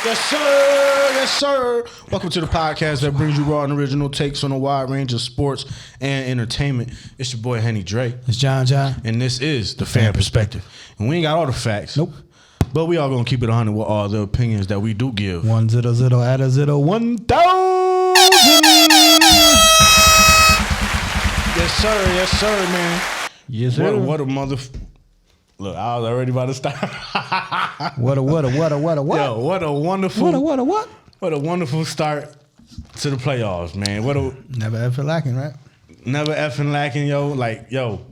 Yes, sir. Yes, sir. Welcome to the podcast that brings you raw and original takes on a wide range of sports and entertainment. It's your boy, Henny Dre. It's John. And this is the Pham Perspective. And we ain't got all the facts. Nope. But we all going to keep it 100 with all the opinions that we do give. 100 at a 0 1,000. Yes, sir, man. Yes, sir. What a mother... Look, I was already about to start. What? Yo, what a wonderful... What a wonderful start to the playoffs, man. Never effing lacking, right? Never effing lacking, yo. Like, yo.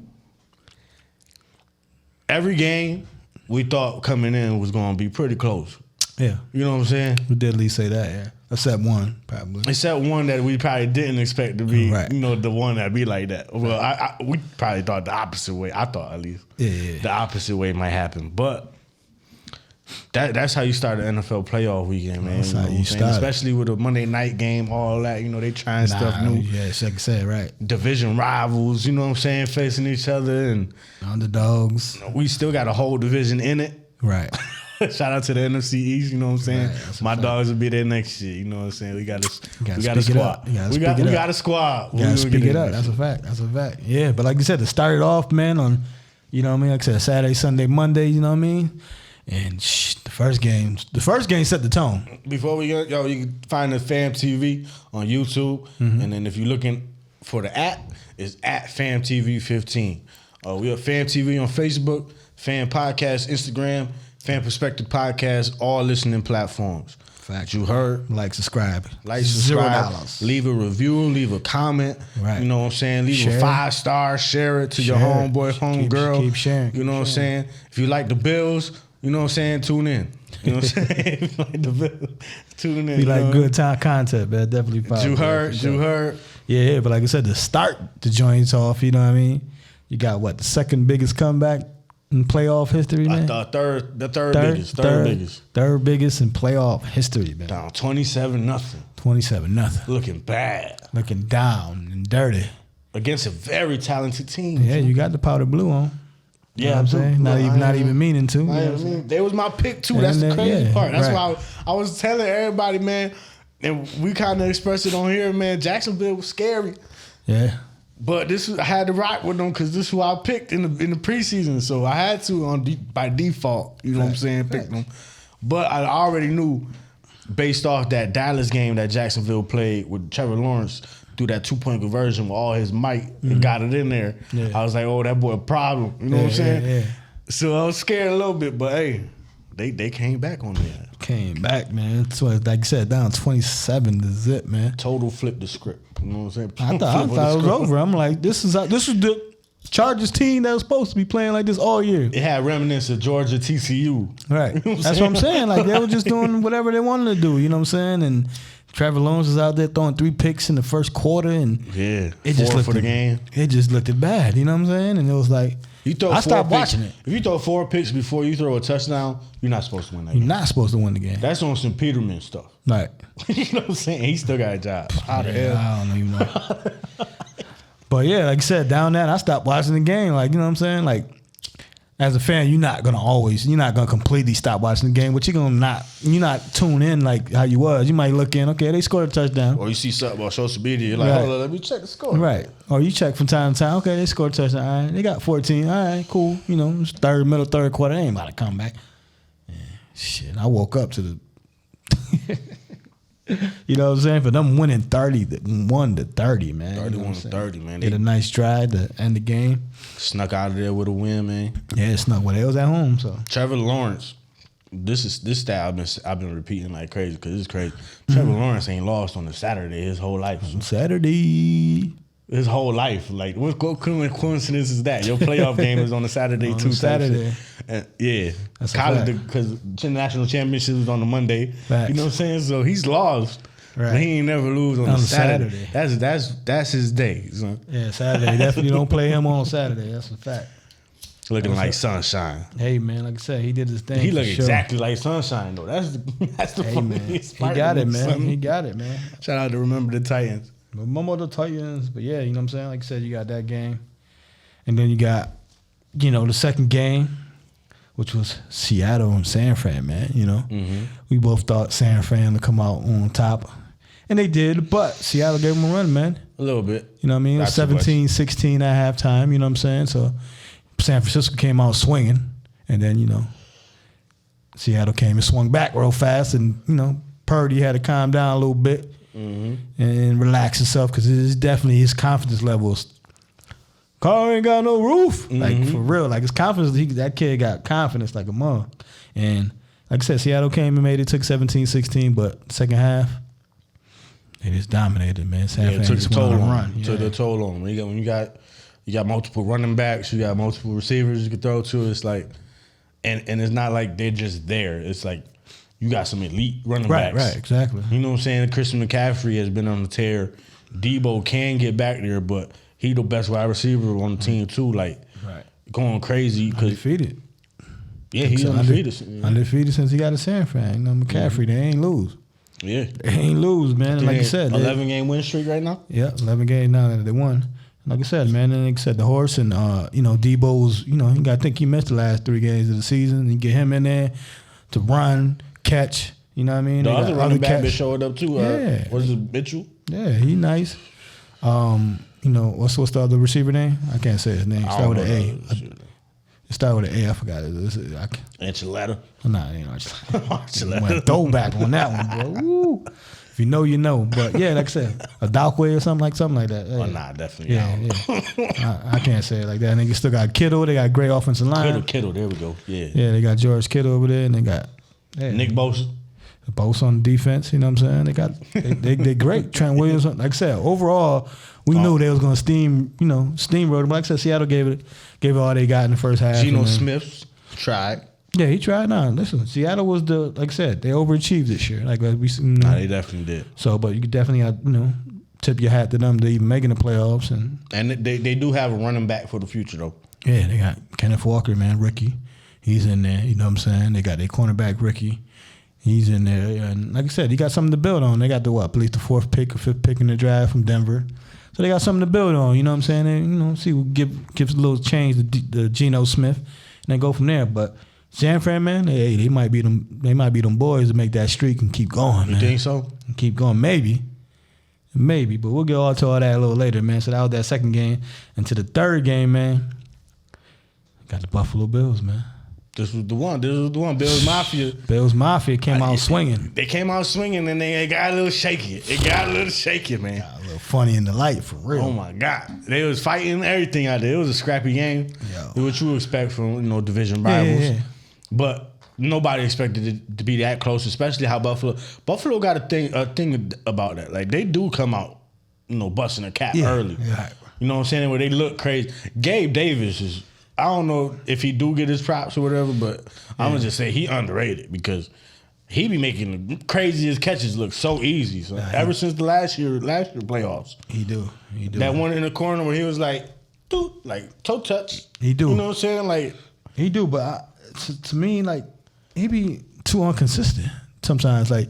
Every game we thought coming in was going to be pretty close. Yeah. You know what I'm saying? We did at least say that, yeah. Except one, probably. Except one that we probably didn't expect to be, right. You know, the one that be like that. Well, we probably thought the opposite way. I thought, at least. Yeah. The opposite way might happen. But that's how you start the NFL playoff weekend, man. That's how you start. Especially with a Monday night game, all that. You know, they trying stuff new. Yeah, like I said, right. Division rivals, you know what I'm saying, facing each other. And underdogs. we still got a whole division in it. Right. Shout out to the NFC East, you know what I'm saying? Right, my dogs will be there next year, you know what I'm saying? We got a squad. We got a squad. We gotta speak it up. That's a fact. Yeah, but like you said, to start it off, man, on, you know what I mean? Like I said, Saturday, Sunday, Monday, you know what I mean? And the first game set the tone. Before we go, yo, you can find the PhamTV on YouTube. Mm-hmm. And then if you're looking for the app, it's at PhamTV 15. We are PhamTV on Facebook, Pham Podcast, Instagram, Pham Perspective Podcast, all listening platforms. Fact. You heard? Subscribe. $0. Leave a review, leave a comment. Right. You know what I'm saying? Leave a 5-star, share it to your homeboy, homegirl. Keep sharing. You know what I'm saying? If you like the Bills, you know what I'm saying? Tune in. You know what I'm saying? If you like the Bills, tune in. We like good time content, man. Definitely follow. You heard? Yeah, but like I said, to start the joints off, you know what I mean? You got what, the second biggest comeback in playoff history, man? The third biggest in playoff history, man. Down 27-0. 27-0. Looking bad. Looking down and dirty. Against a very talented team. Yeah, you got the powder blue on. Yeah, you know what I'm saying? Not even meaning to. They was my pick too. That's the crazy part. That's why I was telling everybody, man, and we kind of expressed it on here, man. Jacksonville was scary. Yeah. But I had to rock with them because this is who I picked in the preseason. So I had to by default, you know what I'm saying, pick them. But I already knew based off that Dallas game that Jacksonville played with Trevor Lawrence through that 2-point conversion with all his might and got it in there. Yeah. I was like, oh, that boy a problem. You know what I'm saying? Yeah. So I was scared a little bit, but hey, they came back on that. Came back, man. So like you said, down 27-0, man. Total flip the script. You know what I'm saying? I thought it was over. I'm like, this is the Chargers team that was supposed to be playing like this all year. It had remnants of Georgia TCU. Right. You know That's what I'm saying. Like they were just doing whatever they wanted to do. You know what I'm saying? And Trevor Lawrence was out there throwing 3 picks in the first quarter, and it just looked for the game. It just looked bad. You know what I'm saying? And it was like, I stopped watching it. If you throw 4 picks before you throw a touchdown, you're not supposed to win that game. You're not supposed to win the game. That's on some Peterman stuff. Right. You know what I'm saying? He still got a job. How the hell? I don't even know. But yeah, like I said, down that, I stopped watching the game. Like, you know what I'm saying? Like, as a fan, you're not gonna completely stop watching the game, but you're not tune in like how you was. You might look in, okay, they scored a touchdown. Or you see something on social media, you're like, hold on, let me check the score. Right. Or you check from time to time, okay, they scored a touchdown. All right, they got 14. All right, cool. You know, it's third quarter, they ain't about to come back. Yeah, shit, I woke up to the you know what I'm saying? For them winning 31-30, man. 31-30, man. They did a nice try to end the game. Snuck out of there with a win, man. Yeah, it snuck. Well, they was at home, so. Trevor Lawrence, this stat I've been repeating like crazy because it's crazy. Trevor Lawrence ain't lost on a Saturday his whole life. Saturday. His whole life. Like, what coincidence is that? Your playoff game is on a Saturday, too. Saturday. Yeah. That's college, because national championship was on the Monday. Facts. You know what I'm saying? So he's lost. Right. But he ain't never lose on a Saturday. That's his day. So. Yeah, Saturday. Definitely don't play him on Saturday. That's a fact. Looking like Sunshine. Hey, man, like I said, he did his thing. He look exactly like Sunshine, though. That's the funniest part. He got it, man. He got it, man. Shout out to Remember the Titans. Remember the Titans. But yeah, you know what I'm saying? Like I said, you got that game. And then you got, the second game which was Seattle and San Fran, man. You know, we both thought San Fran would come out on top, and they did. But Seattle gave them a run, man. A little bit. You know what I mean? It was 17-16 at halftime. You know what I'm saying? So San Francisco came out swinging, and then Seattle came and swung back real fast, and Purdy had to calm down a little bit and relax himself because it's definitely his confidence levels. Car ain't got no roof, like for real. Like his confidence, that kid got confidence like a mother. And like I said, Seattle came and made it, took 17-16, but second half they just dominated, man. San Fran took just the toll went on a on run. them. Took the toll on them. When you got multiple running backs, you got multiple receivers you can throw to. It's like, and it's not like they're just there. It's like you got some elite running backs. Right, exactly. You know what I'm saying? Christian McCaffrey has been on the tear. Debo can get back there, but he the best wide receiver on the team too. Like going crazy because undefeated. Yeah, he's undefeated. Undefeated since he got to San Fran. McCaffrey, they ain't lose. Yeah, they ain't lose, man. And like you said, 11-game win streak right now. Yeah, 11 games now that they won. Like I said, man, and like I said, the horse and Debo's, I think he missed the last 3 games of the season. You get him in there to run, catch. You know what I mean? The other running back been showing up too. Yeah, what is it, Mitchell? Yeah, he nice. What's the other receiver name? I can't say his name. Start with an A. It started with an A. I forgot it. Enchilada. Nah, it ain't Enchilada. Went throwback on that one, bro. Woo. If you know, you know. But yeah, like I said, a Dalkway or something like that. Oh, nah, definitely. Yeah. I can't say it like that. And they still got Kittle. They got great offensive line. Kittle. There we go. Yeah. Yeah, they got George Kittle over there, and they got Nick Bosa. Bosa on the defense. You know what I'm saying? They great. Trent Williams. Like I said, overall, we knew they was gonna steamroll them. Like I said, Seattle gave it all they got in the first half. Geno Smith tried. Yeah, he tried. Nah, listen, Seattle was like I said, they overachieved this year. Like we, they definitely did. So, but you could definitely, tip your hat to them to even making the playoffs and they do have a running back for the future though. Yeah, they got Kenneth Walker, man, Ricky. He's in there. You know what I'm saying? They got their cornerback Ricky. He's in there, and like I said, he got something to build on. They got at least the 4th pick or 5th pick in the draft from Denver. So they got something to build on, you know what I'm saying? And, see, gives a little change to Geno Smith, and then go from there. But San Fran, man, they might be them. They might be them boys to make that streak and keep going. You think so? And keep going, maybe. But we'll get all to all that a little later, man. So that was that second game, and to the third game, man, got the Buffalo Bills, man. This was the one. Bills Mafia. Bills Mafia came out swinging. They came out swinging, and they got a little shaky. It got a little shaky, man. Got a little funny in the light, for real. Oh, my God. They was fighting everything out there. It was a scrappy game. What you expect from, division rivals. Yeah. But nobody expected it to be that close, especially how Buffalo got a thing about that. Like, they do come out, busting a cap early. Yeah. You know what I'm saying? Where they look crazy. Gabe Davis is... I don't know if he do get his props or whatever, but I'm going to just say he underrated because he be making the craziest catches look so easy. So ever since the last year playoffs. He do. That one in the corner where he was like, dude, like toe touch. He do. You know what I'm saying? Like he do, but to me, like he be too inconsistent sometimes. Like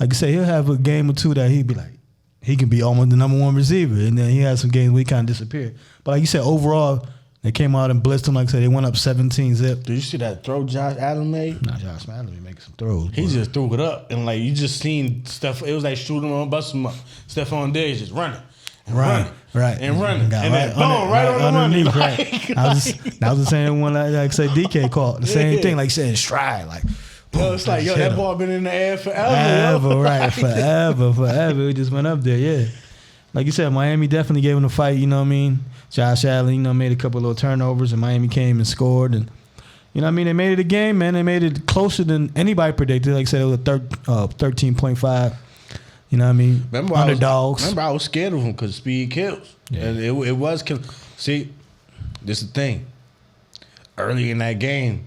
you say, he'll have a game or two that he'd be like, he can be almost the number 1 receiver, and then he has some games where he kind of disappear. But like you said, overall, they came out and blitzed him. Like I said, they went up 17-zip. Did you see that throw Josh Allen made? Nah, Josh Allen be making some throws. He just threw it up, and like you just seen stuff. It was like shooting on, busting him up. Stephon Diggs just running. Right. And running. And then boom, right on the running. Right. That was the same one like say DK caught. The same thing, like saying stride. Like, boom, it's like, that ball been in the air forever. Right. Forever. It just went up there, yeah. Like you said, Miami definitely gave him a fight, you know what I mean? Josh Allen, made a couple of little turnovers, and Miami came and scored. And, you know what I mean? They made it a game, man. They made it closer than anybody predicted. Like I said, it was 13.5. You know what I mean? Underdogs. I was scared of him because speed kills. Yeah. And it was killing. See, this is the thing. Early in that game,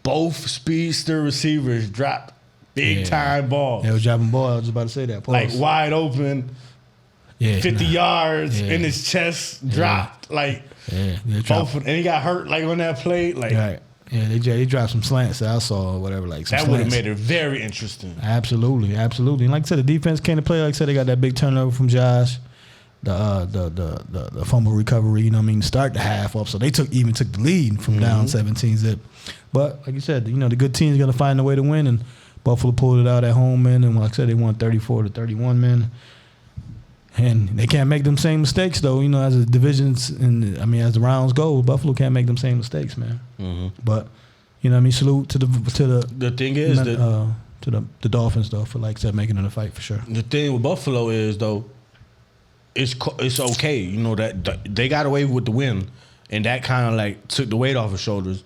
both speedster receivers dropped big-time balls. They was dropping balls. I was about to say that. Like wide open. 50 yards in his chest dropped both, and he got hurt on that play. Right. Yeah, they dropped some slants that I saw or whatever. That would have made it very interesting. Absolutely. And like I said, the defense came to play. Like I said, they got that big turnover from Josh. the fumble recovery, you know what I mean, to start the half up. So they took the lead from down 17-zip. But like you said, you know, the good team's gonna find a way to win, and Buffalo pulled it out at home, man. And like I said, they won 34-31, man. And they can't make them same mistakes though, you know, as the divisions and as the rounds go, Buffalo can't make them same mistakes, man. But you know what I mean, salute to the thing is to the Dolphins though for like I said making it a fight for sure. The thing with Buffalo is though, it's okay, you know, that they got away with the win, and that kind of like took the weight off his shoulders,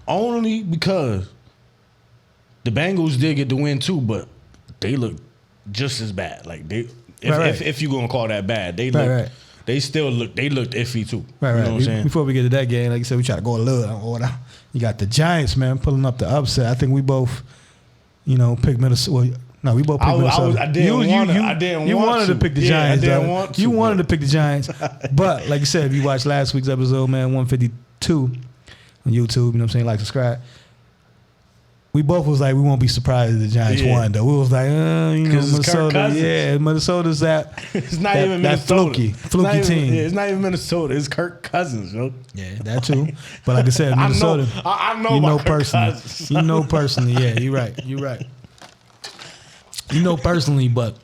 only because the Bengals did get the win too, but they look just as bad. Like if you're gonna call that bad, they look. They still looked iffy too. Right. You know what I'm saying? Before we get to that game, like you said, we try to go a little in order. You got the Giants, man, pulling up the upset. I think we both, you know, picked Minnesota. Well, no, we both picked Minnesota. I didn't want You wanted to pick the Giants. I didn't want to. You wanted to pick the Giants. But like you said, if you watched last week's episode, man, 152 on YouTube, you know what I'm saying? Like, subscribe. We both was like, we won't be surprised if the Giants won, though. We was like, you know, Minnesota. Yeah, Minnesota's that. It's not even Minnesota. Fluky team. It's not even Minnesota. It's Kirk Cousins, yo. Yeah, that too. But like I said, Minnesota. I know about Kirk Cousins. You know personally. Yeah, you're right. You know personally, but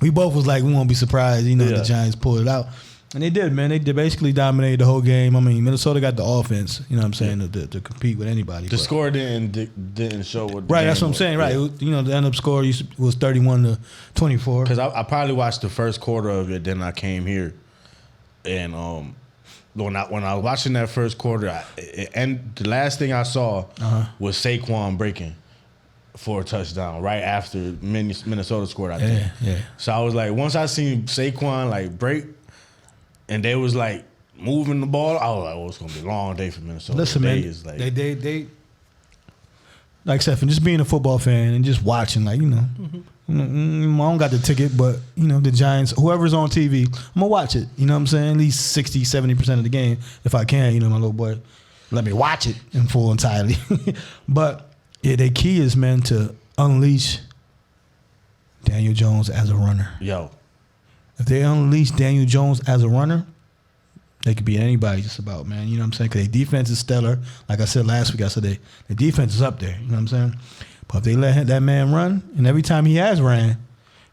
we both was like, we won't be surprised, you know, the Giants pulled it out. And they did, man. They basically dominated the whole game. I mean, Minnesota got the offense, you know what I'm saying, to compete with anybody. The score didn't show what the right, game that's what I'm saying. Right. Yeah. It was, you know, the end up score was 31-24. Because I probably watched the first quarter of it, then I came here. And when I was watching that first quarter, and the last thing I saw was Saquon breaking for a touchdown right after Minnesota scored, I think. Yeah. So I was like, once I seen Saquon like break, and they was like moving the ball, I was like, oh, it's gonna be a long day for Minnesota. Listen, man, they like I said, from just being a football fan and just watching, like, you know, I don't got the ticket, but you know, the Giants, whoever's on TV, I'm gonna watch it. You know what I'm saying? At least 60-70% of the game, if I can. You know, my little boy, let me watch it in full entirely. But yeah, the key is, man, to unleash Daniel Jones as a runner. Yo. If they unleash Daniel Jones as a runner, they could beat anybody just about, man. You know what I'm saying? Because their defense is stellar. Like I said last week, I said the defense is up there. You know what I'm saying? But if they let that man run, and every time he has ran,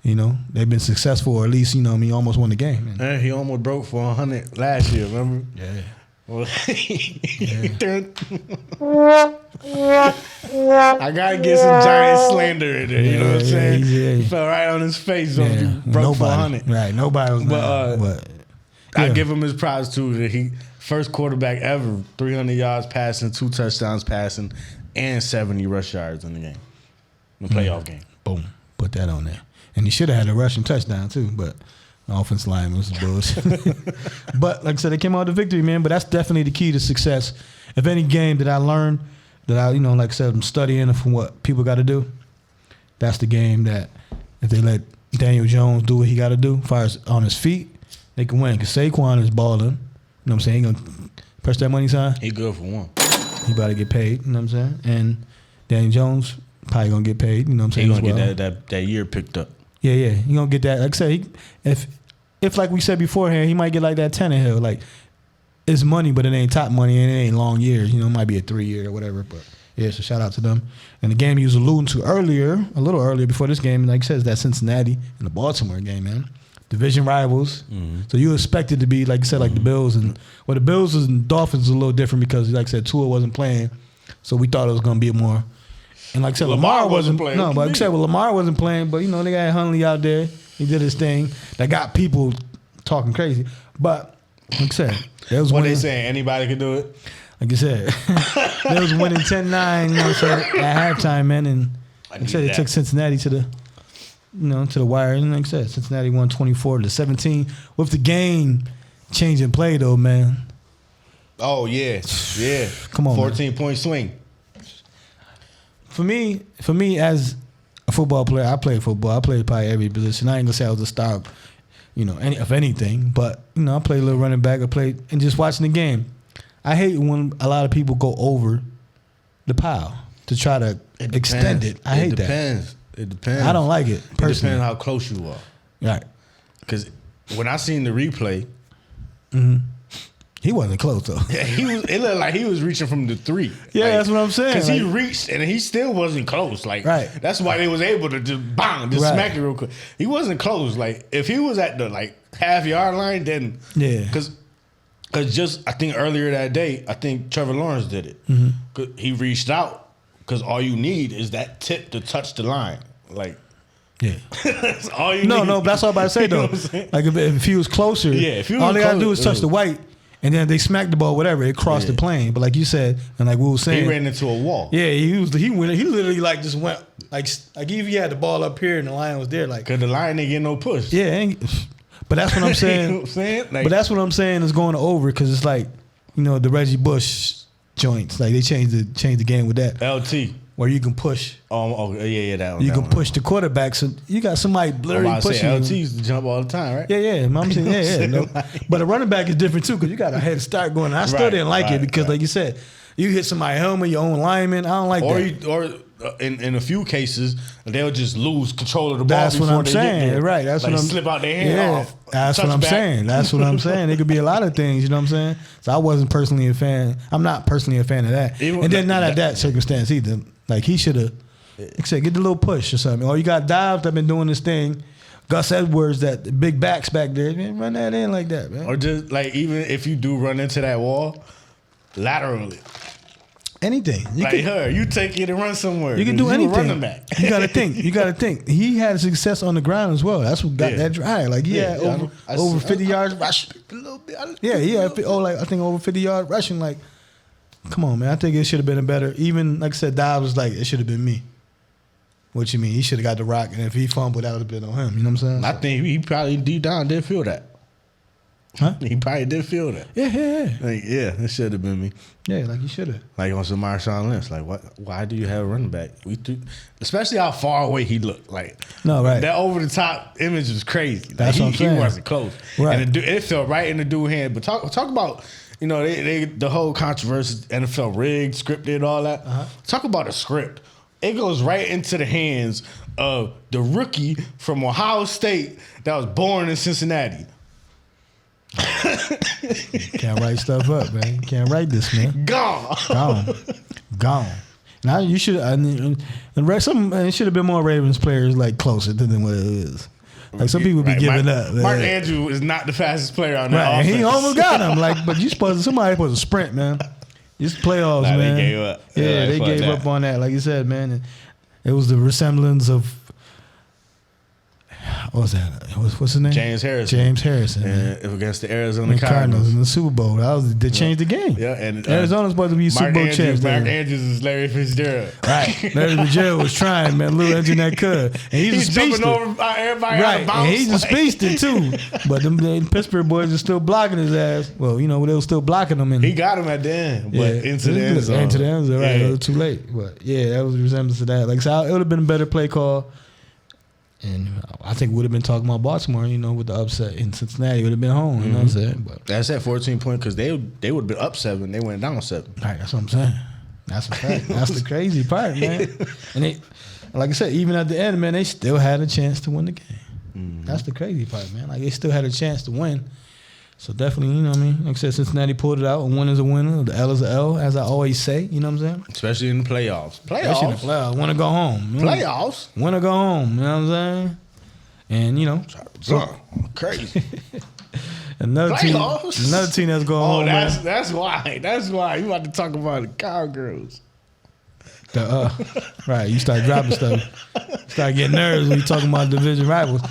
you know, they've been successful, or at least, you know, he almost won the game. Yeah, he almost broke for 100 last year, remember? Yeah. Well, I gotta get some giant slander in there. You know what I'm saying? He fell right on his face. So he broke for 100. Right, nobody was. But I give him his prize too. That he first quarterback ever, 300 yards passing, 2 touchdowns passing, and 70 rush yards in the game, in the playoff game. Boom, put that on there. And he should have had a rushing touchdown too, but the offensive line was bullshit. But like I said, they came out with a victory, man. But that's definitely the key to success. If any game that I learned, that I, you know, like I said, I'm studying from what people got to do, that's the game that if they let Daniel Jones do what he got to do, as far as on his feet, they can win. Because Saquon is balling. You know what I'm saying? He going to press that money sign. He good for one. He about to get paid. You know what I'm saying? And Daniel Jones probably going to get paid. You know what I'm saying? He going to get that year picked up. Yeah. He going to get that. Like I said, if like we said beforehand, he might get like that Tannehill. Like, it's money, but it ain't top money, and it ain't long years. You know, it might be a 3-year or whatever. But yeah, so shout out to them. And the game he was alluding to earlier, a little earlier before this game, like I said, is that Cincinnati and the Baltimore game, man. Division rivals. Mm-hmm. So you expect it to be, like you said, like the Bills. And well, the Bills and Dolphins is a little different because, like I said, Tua wasn't playing. So we thought it was going to be more. And like I said, Lamar wasn't playing. No, but like I said, Lamar wasn't playing. But, you know, they got Hundley out there. He did his thing. That got people talking crazy. But like I said, what they saying? Anybody can do it? Like I said, they was winning 10-9, you know what I'm saying, at halftime, man. And like I said, it took Cincinnati to the wire. And like I said, Cincinnati won 24-17 with the game changing play though, man. Oh yeah. Come on, 14-point swing. For me as a football player, I played football. I played probably every position. I ain't gonna say I was a star, you know, of anything, but you know, I played a little running back. I played and just watching the game. I hate when a lot of people go over the pile to try to extend it. I hate that. It depends. I don't like it personally. It depends how close you are. Right. Because when I seen the replay, he wasn't close though. yeah, it looked like he was reaching from the 3. Yeah, like, that's what I'm saying. Because like, he reached and he still wasn't close. Like, right. That's why they was able to just bang, just Right. smack it real quick. He wasn't close. Like, if he was at the like half-yard line, then Yeah. because just I think earlier that day, I think Trevor Lawrence did it. 'Cause he reached out because all you need is that tip to touch the line. Like, yeah. that's all you need. No, but that's all I'm about to say You know though. what I'm saying? Like if he was closer, Yeah, if he was all they gotta do closer, is touch the white, and then they smack the ball, whatever, it crossed the plane. But like you said, and like we were saying, He ran into a wall. yeah, he literally like just went like if he had the ball up here and the line was there, like Because the line didn't get no push. yeah. But that's what I'm You know saying. what I'm saying? Like, But that's what I'm saying is going over because it's like the Reggie Bush joints, like they changed the game with that, LT. where you can push. Yeah, that one. You that can one. push the quarterback, so you got somebody literally pushing you. LT used to jump all the time, right? Yeah. I'm saying, yeah. No. But a running back is different too because you got a head start going. I still didn't like it because, like you said, you hit somebody's helmet, your own lineman. I don't like that. In a few cases, they'll just lose control of the ball. That's what I'm saying. Right. That's like what I'm slip out their hand off. That's what I'm saying. That's what I'm saying. It could be a lot of things. You know what I'm saying? So I wasn't personally a fan. I'm not personally a fan of that. Even and then not at that circumstance either. Like he should have. Like I said, get the little push or something. Or you got Dives that been doing this thing. Gus Edwards, that big backs back there, man, run that in like that, man. Or just like even if you do run into that wall, laterally. Anything. You take it and run somewhere. You can do anything. Running back. You got to think. He had success on the ground as well. That's what got that drive. Like he had over 50 yards rushing. A little bit. Yeah, I think over 50 yards rushing. Like, come on, man. I think it should have been a better. Even like I said, Dobbs was like, it should have been me. What you mean? He should have got the rock, and if he fumbled, that would have been on him. You know what I'm saying? I think he probably deep down did feel that. Huh? He probably did feel that. Yeah. Like, yeah, it should have been me. Yeah, like you should have. Like on some Marshawn Lynch. Like, what? Why do you have a running back? Especially how far away he looked. Like, no, right. That over the top image was crazy. Like, That's what I'm saying. He wasn't close. Right. And it fell right in the dude's hand. But talk about, the whole controversy, NFL rigged, scripted, all that. Talk about a script. It goes right into the hands of the rookie from Ohio State that was born in Cincinnati. Can't write stuff up, man. You can't write this, man. Gone. Now you should. It should have been more Ravens players like closer than what it is. Like some people be giving up. Mark Andrews is not the fastest player on that offense. He almost got him. But somebody supposed to sprint, man. It's playoffs, man. They gave up. Yeah, they gave up on that. Like you said, man. And it was the resemblance of. What was that? What's his name? James Harrison. Man. Against the Arizona Cardinals in the Super Bowl. They changed the game. Yeah, and Arizona's supposed to be Super Bowl champs. Mark Andrews is Larry Fitzgerald. Right. Larry Fitzgerald was trying, man. Little engine that could. And he's a speedster. Jumping over everybody out of bounds. And he's a speedster, too. But them Pittsburgh boys are still blocking his ass. Well, they were still blocking him. He got him at the end, but into the end zone. Into the end zone, right. Yeah. It was too late. But, yeah, that was a resemblance to that. Like, so it would have been a better play call. And I think we would have been talking about Baltimore, with the upset in Cincinnati. It would have been home, you know what I'm saying? But that's at 14 points because they would have been up 7. They went down 7. Right, that's what I'm saying. That's a fact. That's the crazy part, man. And like I said, even at the end, man, they still had a chance to win the game. That's the crazy part, man. Like they still had a chance to win. So definitely, you know what I mean? Like I said, Cincinnati pulled it out. A win is a winner. The L is a L, as I always say. You know what I'm saying? Especially in the playoffs. Especially in the playoffs. Want to go home. Playoffs? Want to go home. You know what I'm saying? And, crazy. Another team that's going home. That's why. That's why. You about to talk about the Cowgirls. Right. You start dropping stuff. Start getting nervous when you talking about division rivals.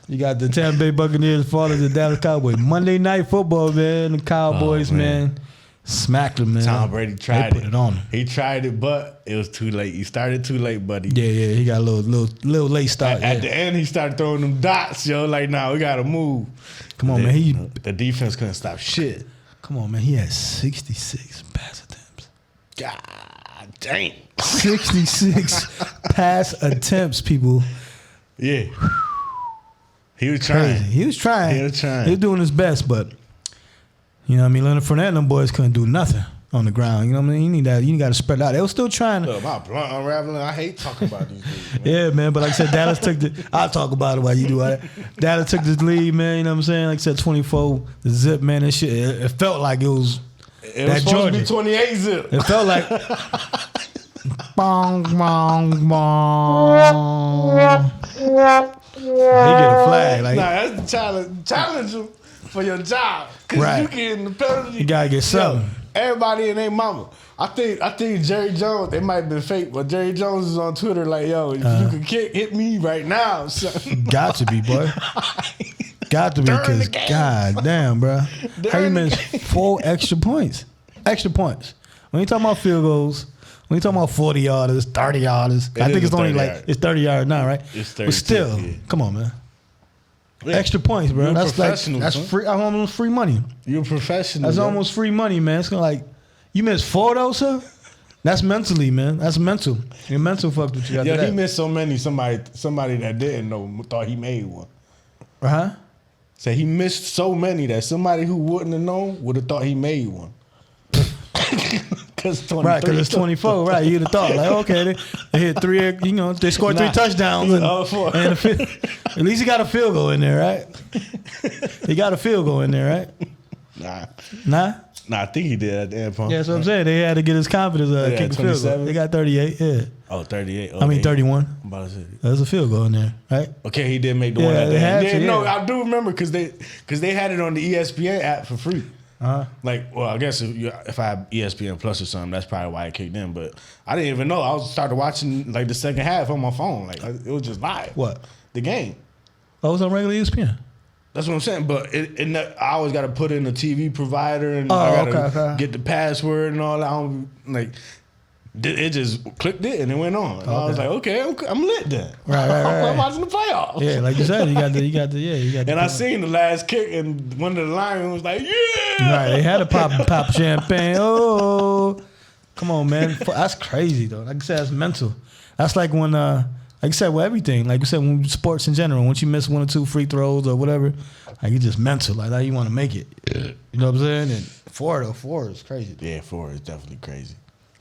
You got the Tampa Bay Buccaneers falling to the Dallas Cowboys. Monday Night Football, man. The Cowboys, man, smacked them, man. Tom Brady tried put it on him. He tried it, but it was too late. You started too late, buddy. Yeah. He got a little late start. At the end, he started throwing them dots, yo. Like, nah, we got to move. Come on, man. The defense couldn't stop shit. Come on, man. He had 66 pass attempts. God damn. 66 pass attempts, people. Yeah. He was trying. Crazy. He was trying. He was doing his best, but, Leonard Fournette and them boys couldn't do nothing. on the ground. You know what I mean? You got to spread it out. They were still trying to. Look, my blunt unraveling. I hate talking about these dudes, man. Yeah, man. But like I said, Dallas took the. I'll talk about it while you do all that. Dallas took the lead, man. You know what I'm saying? Like I said, 24 the zip, man. That shit. It felt like it was. It was supposed to be 28 zip. It felt like. Bong, bong, bong. He get a flag. Like, nah, that's the challenge. Challenge you for your job. Cause right. you getting the penalty. You gotta get something. Everybody and their mama. I think Jerry Jones, it might have been fake, but Jerry Jones is on Twitter like, yo, if you can hit me right now. Son. Got to be, boy. Got to be, because god damn, bro. How you miss 4 extra points? Extra points. When you talking about field goals, when you talking about 40 yarders, 30 yarders, I think it's only like it's 30 yards now, right? It's 30. But still, come on, man. Yeah. Extra points, bro. You're that's like son. free. Almost free money. You're a professional. That's almost free money, man. It's gonna like you missed 4 though, sir. That's mentally, man. That's mental. Your mental fucked with you. Yo, he missed so many. Somebody that didn't know thought he made one. Huh? So he missed so many that somebody who wouldn't have known would have thought he made one. Right, because it's 24. Right, you'd have thought like, okay, they hit 3. You know, they scored 3 touchdowns. And at least he got a field goal in there, right? He got a field goal in there, right? Nah. I think he did at the end. Yeah, that's what I'm saying. They had to get his confidence kick the field goal. They got 38. Yeah. Oh, 38. Okay. I mean 31. I'm about to say. There's a field goal in there, right? Okay, he did make the one at the end. Yeah, no, I do remember because they had it on the ESPN app for free. Like, well, I guess if I have ESPN Plus or something, that's probably why it kicked in. But I didn't even know. I started watching like the second half on my phone. Like it was just live. What? The game. Oh, it was on regular ESPN. That's what I'm saying. But I always got to put in the TV provider and I got to get the password and all that. It just clicked it and it went on. And I was like, okay, I'm lit then. Right. I'm watching the playoffs. Yeah, like you said, you got the. And I seen the last kick and one of the linemen was like, yeah. Right, they had to pop champagne. Oh, come on, man. That's crazy though. Like I said, that's mental. That's like when, like I said, with everything. Like you said, when sports in general, once you miss 1 or 2 free throws or whatever, like it's just mental. Like how you want to make it. You know what I'm saying? And 4 is crazy. Yeah, 4 is definitely crazy.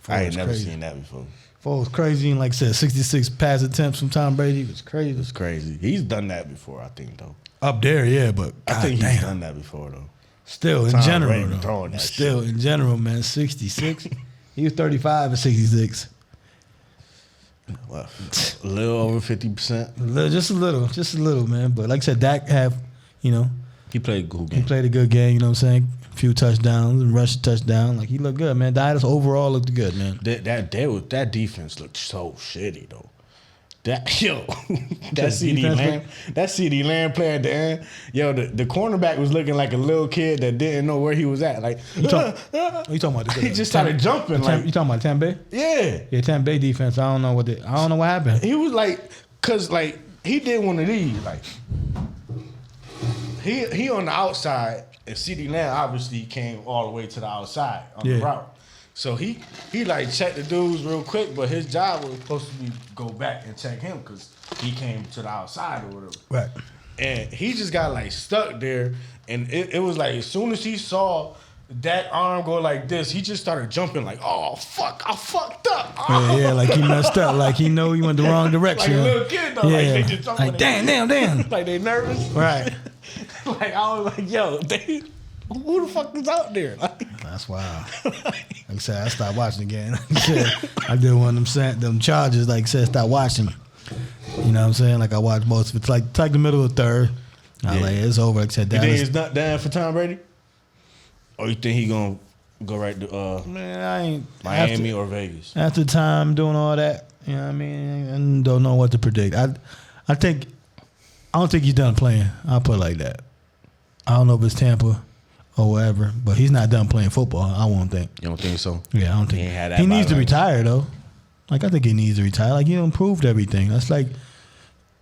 I ain't never seen that before. 4 was crazy, and like I said, 66 pass attempts from Tom Brady was crazy. It's crazy. He's done that before, I think, though. Up there, yeah, but I think he's done that before, though. Still, in general, though. Still, in general, man, 66. He was 35 at 66. Well, a little over 50%. Just a little, man. But like I said, Dak he played a good game. He played a good game, you know what I'm saying? A few touchdowns, rush touchdown. Like he looked good, man. Dallas overall looked good, man. That defense looked so shitty though. That CD Lamb play at the end. Yo, the cornerback was looking like a little kid that didn't know where he was at. Like you talking about he just started jumping. You talking about Tampa Bay? Yeah, Tampa Bay defense. I don't know what happened. He was like, cause like he did one of these. Like he on the outside, and CD Lamb obviously came all the way to the outside on the route. So he like checked the dudes real quick, but his job was supposed to be go back and check him because he came to the outside or whatever. Right. And he just got like stuck there, and it was like as soon as he saw that arm go like this, he just started jumping like, oh fuck, I fucked up. Oh. Yeah, like he messed up, like he know he went the wrong direction. Like a little kid though, like they just jumping. Like damn. Like they nervous. Right. Like I was like, yo, who the fuck is out there? That's wild. Like I said, I stopped watching again. I did one of them charges. Like I said, stop watching. You know what I'm saying? Like I watched most of it. It's like the middle of the third. I was like, it's over. Like I said, you think it's not down for Tom Brady? Or you think he gonna go right to man, I ain't Miami or Vegas? After time doing all that, you know what I mean? I don't know what to predict. I don't think he's done playing. I'll put it like that. I don't know if it's Tampa or whatever, but he's not done playing football. I won't think. You don't think so? Yeah, I don't think. He needs to retire though. Like I think he needs to retire. Like he improved everything. That's like,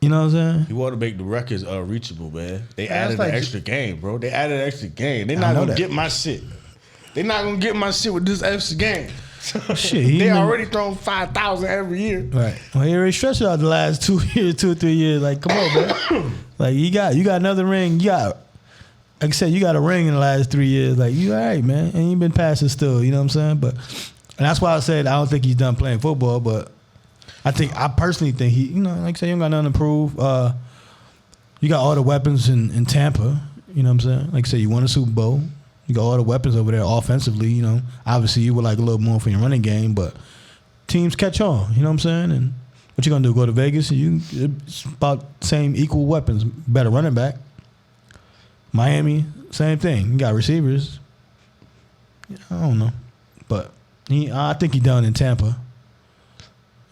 you know what I'm saying? He want to make the records reachable, man. They added an extra game, bro. They added an extra game. They're not gonna get my shit. They're not gonna get my shit with this extra game. Shit, they already thrown 5,000 every year. Right. Well, he already stretched it out the last 2 or 3 years. Like, come on, man. Like you got another ring. You got like I said, you got a ring in the last 3 years. Like, you all right, man. And you been passing still, you know what I'm saying? But, and that's why I said I don't think he's done playing football, but I personally think he, you know, like I said, you don't got nothing to prove. You got all the weapons in Tampa, you know what I'm saying? Like I said, you won a Super Bowl. You got all the weapons over there offensively, you know. Obviously, you would like a little more for your running game, but teams catch on, you know what I'm saying? And what you going to do, go to Vegas? It's about same equal weapons, better running back. Miami, same thing. You got receivers. I don't know. But I think he done in Tampa.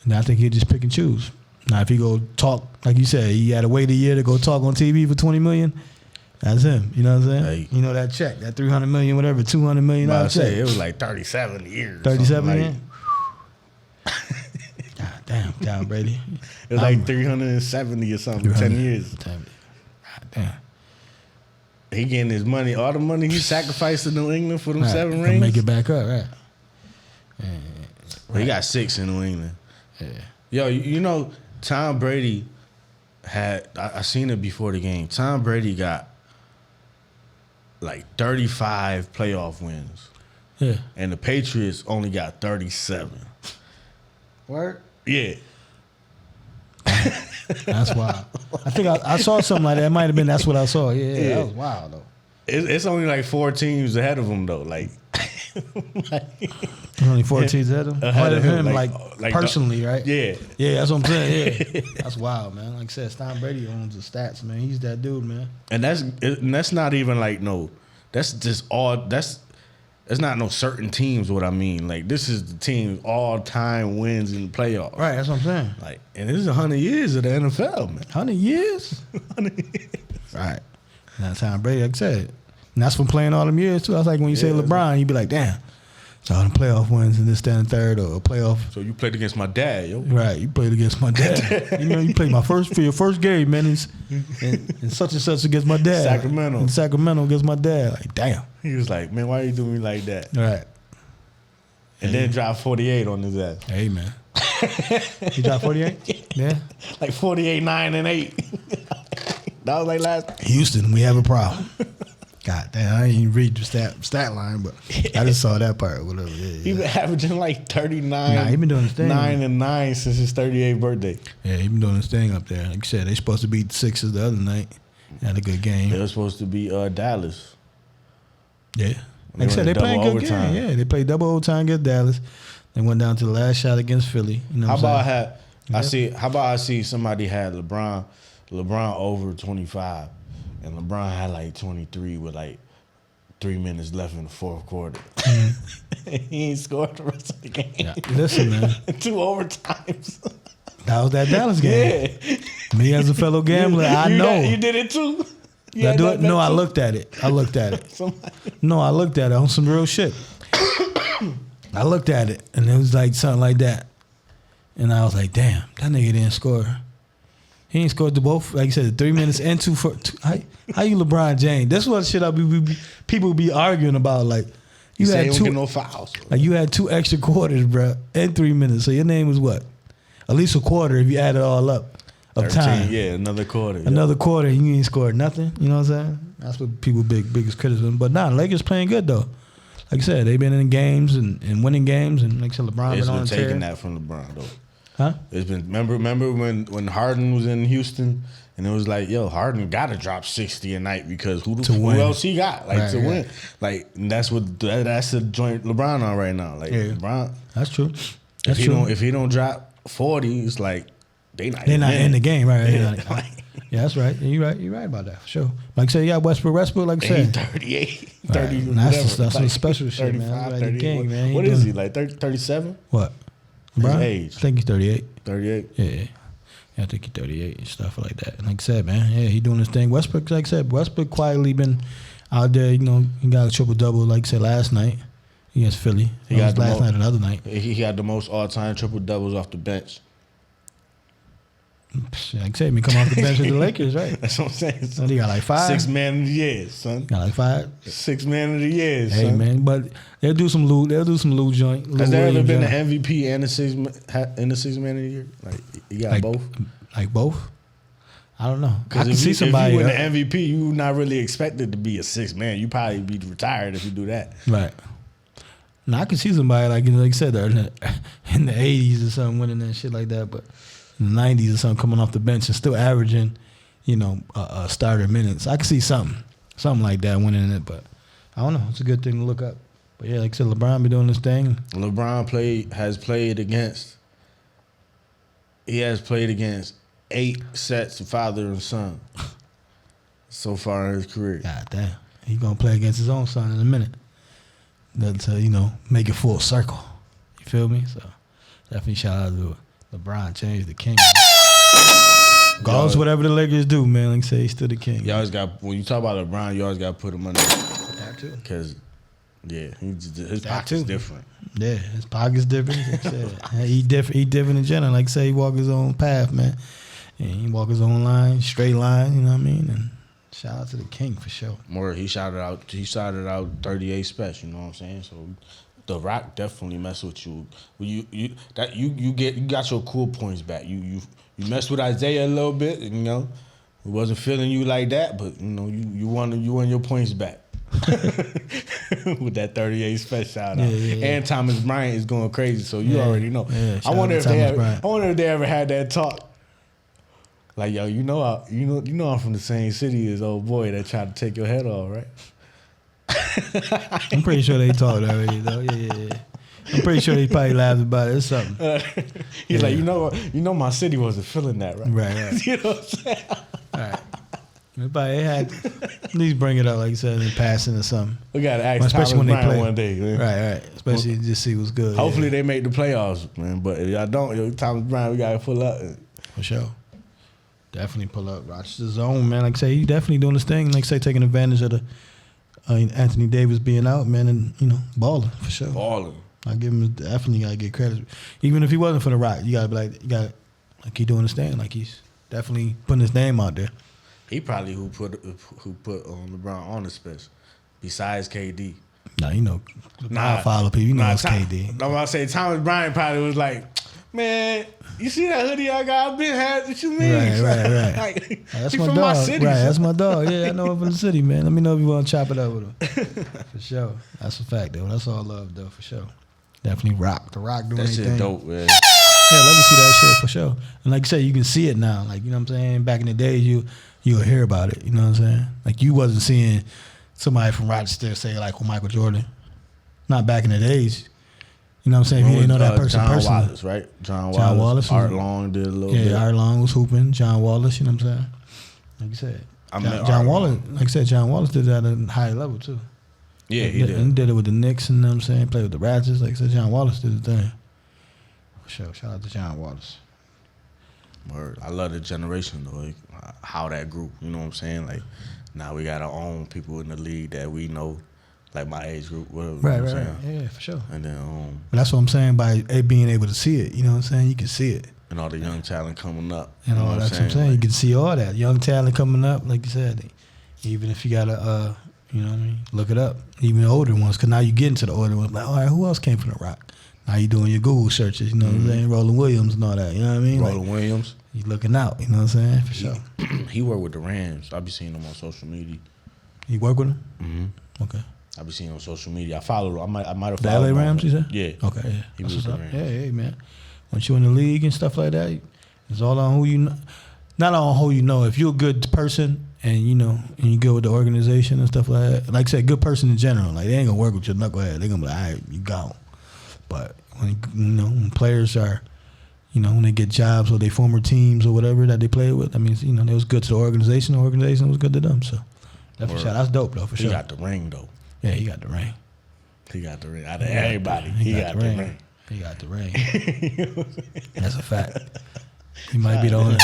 And I think he'll just pick and choose. Now, if he go talk, like you said, he had to wait a year to go talk on TV for $20 million. That's him. You know what I'm saying? Hey. You know that check, that $300 million, whatever, $200 million check. It was like 37 years. 37 like, years? God damn, Brady. It was like 370 or something, 10 years. God damn. He getting his money, all the money he sacrificed to New England for them 7 rings. Make it back up, right? Well, he got 6 in New England. Yeah. Yo, you know, Tom Brady had, I seen it before the game. Tom Brady got like 35 playoff wins. Yeah. And the Patriots only got 37. Word? Yeah. That's wild. I think I saw something like that. It might have been that's what I saw. Yeah. That was wild, though. It's only like 4 teams ahead of him, though. Like, only 4 teams ahead of him, like personally, right? Yeah. Yeah, that's what I'm saying. Yeah. That's wild, man. Like I said, Tom Brady owns the stats, man. He's that dude, man. And that's not even like that's just all that's not no certain teams what I mean. Like, this is the team's all-time wins in the playoffs. Right, that's what I'm saying. Like, and this is 100 years of the NFL, man. 100 years? 100 years. Right. Now Tom Brady, like I said. And that's from playing all them years, too. That's like when you say LeBron, you be like, damn. So all them playoff wins and this, that, and third, or a playoff. So you played against my dad, yo. Right, you played against my dad. You played for your first game, man, and such and such against my dad. Sacramento. In Sacramento against my dad. Like, damn. He was like, man, why you doing me like that? Right. And then dropped 48 on his ass. Hey, man. He dropped 48? Yeah. Like 48, 9, and 8. That was like last. Houston, we have a problem. God damn, I didn't even read the stat line, but I just saw that part. Whatever. Yeah. He been averaging like 39. Nah, he been doing his thing. 9 and 9 since his 38th birthday. Yeah, he been doing his thing up there. Like I said, they supposed to beat the Sixers the other night. Had a good game. They were supposed to be Dallas. Yeah. Like I said, they played good game. Yeah, they played double overtime against Dallas. They went down to the last shot against Philly. You know how about I see somebody had LeBron over 25, and LeBron had like 23 with like 3 minutes left in the fourth quarter. He ain't scored the rest of the game. Yeah. Listen, man. 2 overtimes. That was that Dallas game. Yeah. Me as a fellow gambler, I know. You did it too? Did I do it? No, I looked at it. No, I looked at it on some real shit. I looked at it, and it was like something like that. And I was like, damn, that nigga didn't score. He ain't scored the both. Like you said, 3 minutes and two. How you LeBron James? That's what shit people be arguing about. Like, you had two, no fouls. Like, you had 2 extra quarters, bro, and 3 minutes. So your name was what? At least a quarter if you add it all up. Of 13, time. Yeah, another quarter. Another quarter, you ain't scored nothing. You know what I'm saying? That's what people biggest criticism. But nah, Lakers playing good though. Like I said, they've been in games and winning games, and like I said, LeBron been on tear. Taking that from LeBron though. Huh? It's been remember when Harden was in Houston, and it was like, yo, Harden got to drop 60 a night because who else he got to win? Like, and that's the joint LeBron on right now. Like, yeah. LeBron, that's true. If he don't drop 40, it's like they're not in the game, right? Yeah, yeah, that's right. You're right about that for sure. Like I said, you got Westbrook, like I said, 38, 30, right. That's some special shit, man. That's like the king, man. What is he, like 37? What? His age. I think he's 38. 38? Yeah, I think he's 38 and stuff like that. And like I said, man, yeah, he doing his thing. Westbrook, like I said, Westbrook quietly been out there. You know, he got a triple-double, like I said, last night against Philly. He got last night and the other night. He had the most all-time triple-doubles off the bench. Like I said, me come off the bench with the Lakers, right? That's what I'm saying. So he got like 5. 6 man of the year, son. Got like 5. 6 man of the year, son. Hey, man, but they'll do some loot joint. Has there ever been an MVP and a 6 man of the year? Like, you got both? Like both? I don't know. I can If see you somebody. win the MVP, you not really expected to be a sixth man. You probably be retired if you do that. Right. Now I can see somebody like you said in the 80s or something winning that shit like that, but in the 90s or something coming off the bench and still averaging, starter minutes. I can see something like that winning it, but I don't know. It's a good thing to look up. But yeah, like I said, LeBron be doing this thing. LeBron has played against 8 sets of father and son so far in his career. God damn. He gonna play against his own son in a minute. To make it full circle. You feel me? So definitely shout out to LeBron James, the king. Regardless whatever the Lakers do, man, like I say, he's still the king. You always got, when you talk about LeBron, you always got to put him under. That too. Because, his pocket's different. Yeah, his pocket's different. Like I said. He different in general. Like I say, he walk his own path, man. And he walk his own line, straight line, you know what I mean? And shout out to the king for sure. More, he shouted out 38 special, you know what I'm saying? So The Rock definitely mess with you. You got your cool points back. You messed with Isaiah a little bit, He wasn't feeling you like that, but you won your points back. With that 38 special shout out. Yeah. And Thomas Bryant is going crazy, so you already know. Yeah, I wonder if they ever had that talk. Like, yo, I'm from the same city as old boy that tried to take your head off, right? I'm pretty sure they talked already, though. Yeah. I'm pretty sure they probably laughed about it or something. He's like, my city wasn't feeling that, right? Right. You know what I'm saying? All right. They had at least bring it up, like you said, in passing or something. We got to ask Thomas Bryant one day, man. Right. Especially just see what's good. Hopefully they make the playoffs, man. But if y'all don't, Thomas Bryant, we got to pull up. For sure. Definitely pull up Rochester's zone, man. Like I say, he's definitely doing his thing. Like I say, taking advantage of the Anthony Davis being out, man, and balling for sure. Balling. I give him definitely gotta get credit. Even if he wasn't for the Rock, you gotta be like, he doing his thing. Like he's definitely putting his name out there. He probably who put LeBron on the special, besides KD. I follow people. It's KD. I'm about to say Thomas Bryant probably was like, man, you see that hoodie I got? I've been had. What you mean? Right. Like, that's he my from dog. my city. Right, that's my dog. Yeah, I know him from the city, man. Let me know if you want to chop it up with him. For sure. That's a fact, though. That's all love, though, for sure. Definitely Rock. The Rock doing that anything. shit dope, man. Yeah, let me see that shit for sure. And like you said, you can see it now. Like, you know what I'm saying? Back in the days, you'll hear about it. You know what I'm saying? Like, you wasn't seeing somebody from Rochester say, like, Michael Jordan. Not back in the days. You know what I'm saying? If you didn't know that person John personally. Wallace, right? John Wallace. Art Long did a little bit. Yeah, Art Long was hooping. John Wallace, you know what I'm saying? Like you said. John Wallace, like I said, John Wallace did that at a high level, too. Yeah, he did. And did it with the Knicks, you know what I'm saying? Played with the Raptors. Like I said, John Wallace did the thing. For sure. Shout out to John Wallace. Word. I love the generation, though. Like, how that group, you know what I'm saying? Like, now we got our own people in the league that we know. Like my age group, whatever. Right. Yeah, for sure. And then, but that's what I'm saying by being able to see it. You know what I'm saying? You can see it. And all the young talent coming up. And all that's what I'm saying. Like, you can see all that young talent coming up. Like you said, even if you gotta, you know what I mean, look it up. Even the older ones, because now you get into the older ones. Like, all right, who else came from the Rock? Now you doing your Google searches. You know what I'm saying? Roland Williams and all that. You know what I mean? Roland Williams. He's looking out. You know what I'm saying? For sure. He worked with the Rams. I be seeing him on social media. You work with him? Mm-hmm. Okay. I be seeing him on social media. I follow him. I might have the followed LA him. Rams, you said? Yeah. Okay, yeah. He was the Rams. Yeah, man. Once you in the league and stuff like that, it's all on who you know. Not on who you know. If you're a good person and and you go with the organization and stuff like that, like I said, good person in general, like they ain't gonna work with your knucklehead. They gonna be like, all right, you gone. But when players are, when they get jobs or they former teams or whatever that they play with, I mean, they was good to the organization. The organization was good to them. So that's dope though, for sure. He got the ring though. Yeah, he got the ring. He got the ring. Out of everybody, he got the ring. He got the ring. That's a fact. He might be the only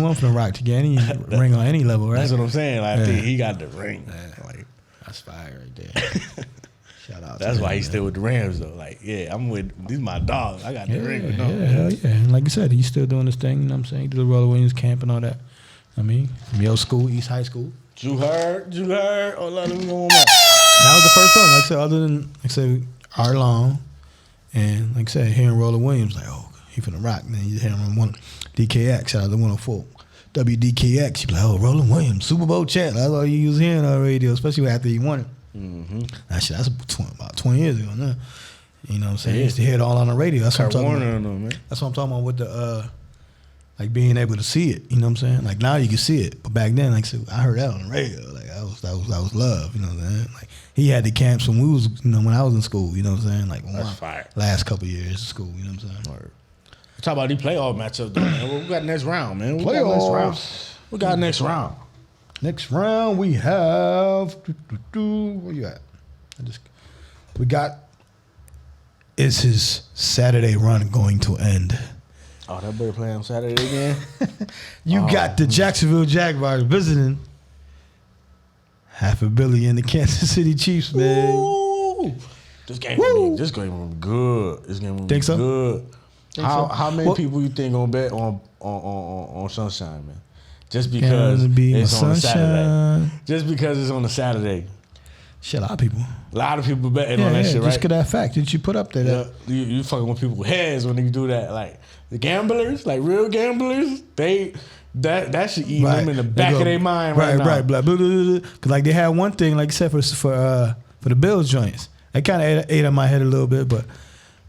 one from the Rock to get any ring on any level, right? That's what I'm saying. Like, I think he got the ring. Yeah. Like, that's fire right there. Shout out. That's why he's still with the Rams though. Like, yeah, I'm with. These my dogs. I got the ring with them. Hell yeah. And like I said, he's still doing his thing. You know what I'm saying? He did the Roller Williams camp and all that. I mean, from your school, East High School. You heard. Oh, let me go on. That was the first one. Like I said, other than Art Long, and like I said, hearing Roller Williams, like, oh, he from the Rock. And then you hear him on DKX, shout out to 104. WDKX. You be like, oh, Roland Williams, Super Bowl champ. That's all you was hearing on the radio, especially after he won it. Mm-hmm. That's about 20 years ago now. You know what I'm saying? I used to hear it all on the radio. That's what I'm talking about. Man. That's what I'm talking about with the like being able to see it. You know what I'm saying? Like now you can see it, but back then, like I heard that on the radio. Like that was love. You know what I'm saying? Like he had the camps when we was, when I was in school. You know what I'm saying? Like last couple of years of school. You know what I'm saying? Word. Talk about these playoff matchups, though, man. What we got next round, man? We got next round. Next round we have where you at? We got. Is his Saturday run going to end? Oh, that boy playing on Saturday again? You got the Jacksonville Jaguars visiting $500 million the Kansas City Chiefs, man. Ooh. This game will be good. This game will be good. How many people you think gonna bet on Sunshine, man? Just because it's on a Saturday. Just because it's on a Saturday. Shit, a lot of people. A lot of people betting on that shit, right? Just because that fact that you put up there. Yeah, you fucking with people's heads when you do that. Like the gamblers, like real gamblers, that should eat them in the back of their mind right now. Right. Because like they had one thing, like you said, for the Bills joints. It kind of ate on my head a little bit, but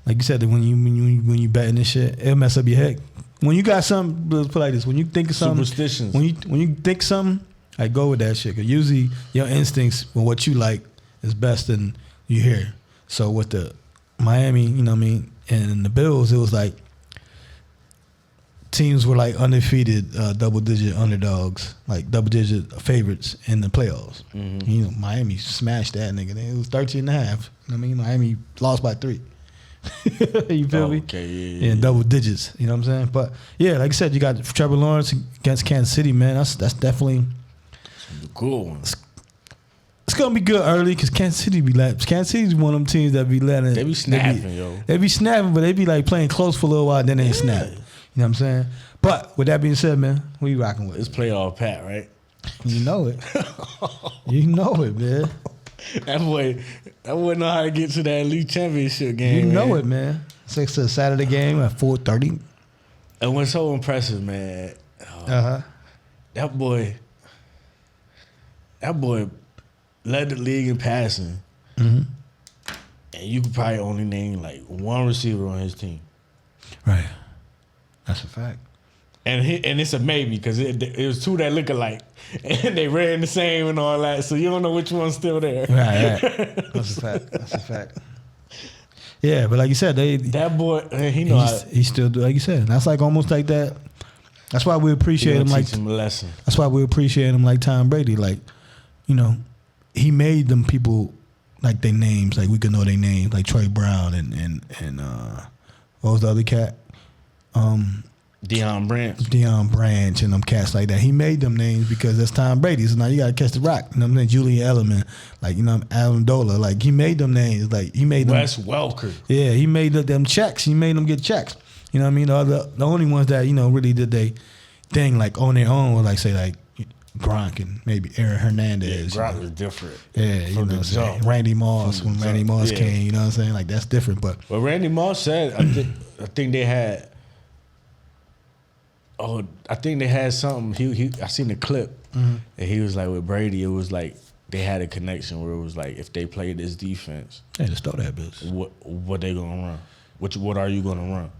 like you said, that when you betting this shit, it'll mess up your head. When you got something, let's put it like this: when you think of something, superstitions. When you think something, I go with that shit. Cause usually your instincts with what you like is best than you hear. So with the Miami, you know what I mean, and the Bills, it was like teams were like undefeated, double-digit underdogs, like double-digit favorites in the playoffs. Mm-hmm. You know, Miami smashed that nigga. It was 13.5. You know what I mean? Miami lost by 3. You feel me? Okay, yeah, double digits. You know what I'm saying? But yeah, like I said, you got Trevor Lawrence against Kansas City, man. That's definitely a good one. It's gonna be good early because Kansas City's one of them teams that be letting. They be snapping, yo. They be snapping, but they be like playing close for a little while, then they snap. You know what I'm saying? But with that being said, man, who you rocking with? It's playoff Pat, right? You know it. You know it, man. That boy know how to get to that elite championship game. You know it, man. It's a Saturday game at 4:30. And what's so impressive, man? That boy led the league in passing, and you could probably only name like one receiver on his team. Right, that's a fact. And it's a maybe because it was two that look alike, and they ran the same and all that. So you don't know which one's still there. Right. That's a fact. Yeah, but like you said, that boy, he still do, like you said. That's like almost like that. That's why we appreciate him like. Teach him a lesson. That's why we appreciate him like Tom Brady. Like, you know, he made them people like their names. Like we could know their names, like Troy Brown and what was the other cat? Deion Branch and them cats like that. He made them names because that's Tom Brady. So now you gotta catch the rock. You know what I'm saying? Julian Edelman, like, you know, Alan Dola. Like he made them names. Like he made them. Wes Welker. Yeah, he made them checks. He made them get checks. You know what I mean? The only ones that, you know, really did they thing like on their own were like say like Gronk and maybe Aaron Hernandez. Yeah, Gronk was different. Yeah, you know what I'm saying? Randy Moss when Randy Moss came, you know what I'm saying? Like that's different. But Randy Moss said I think they had. Oh, I think they had something. I seen the clip, and he was like with Brady. It was like they had a connection where it was like if they played this defense, hey, just throw that bitch. What they gonna run? What are you gonna run?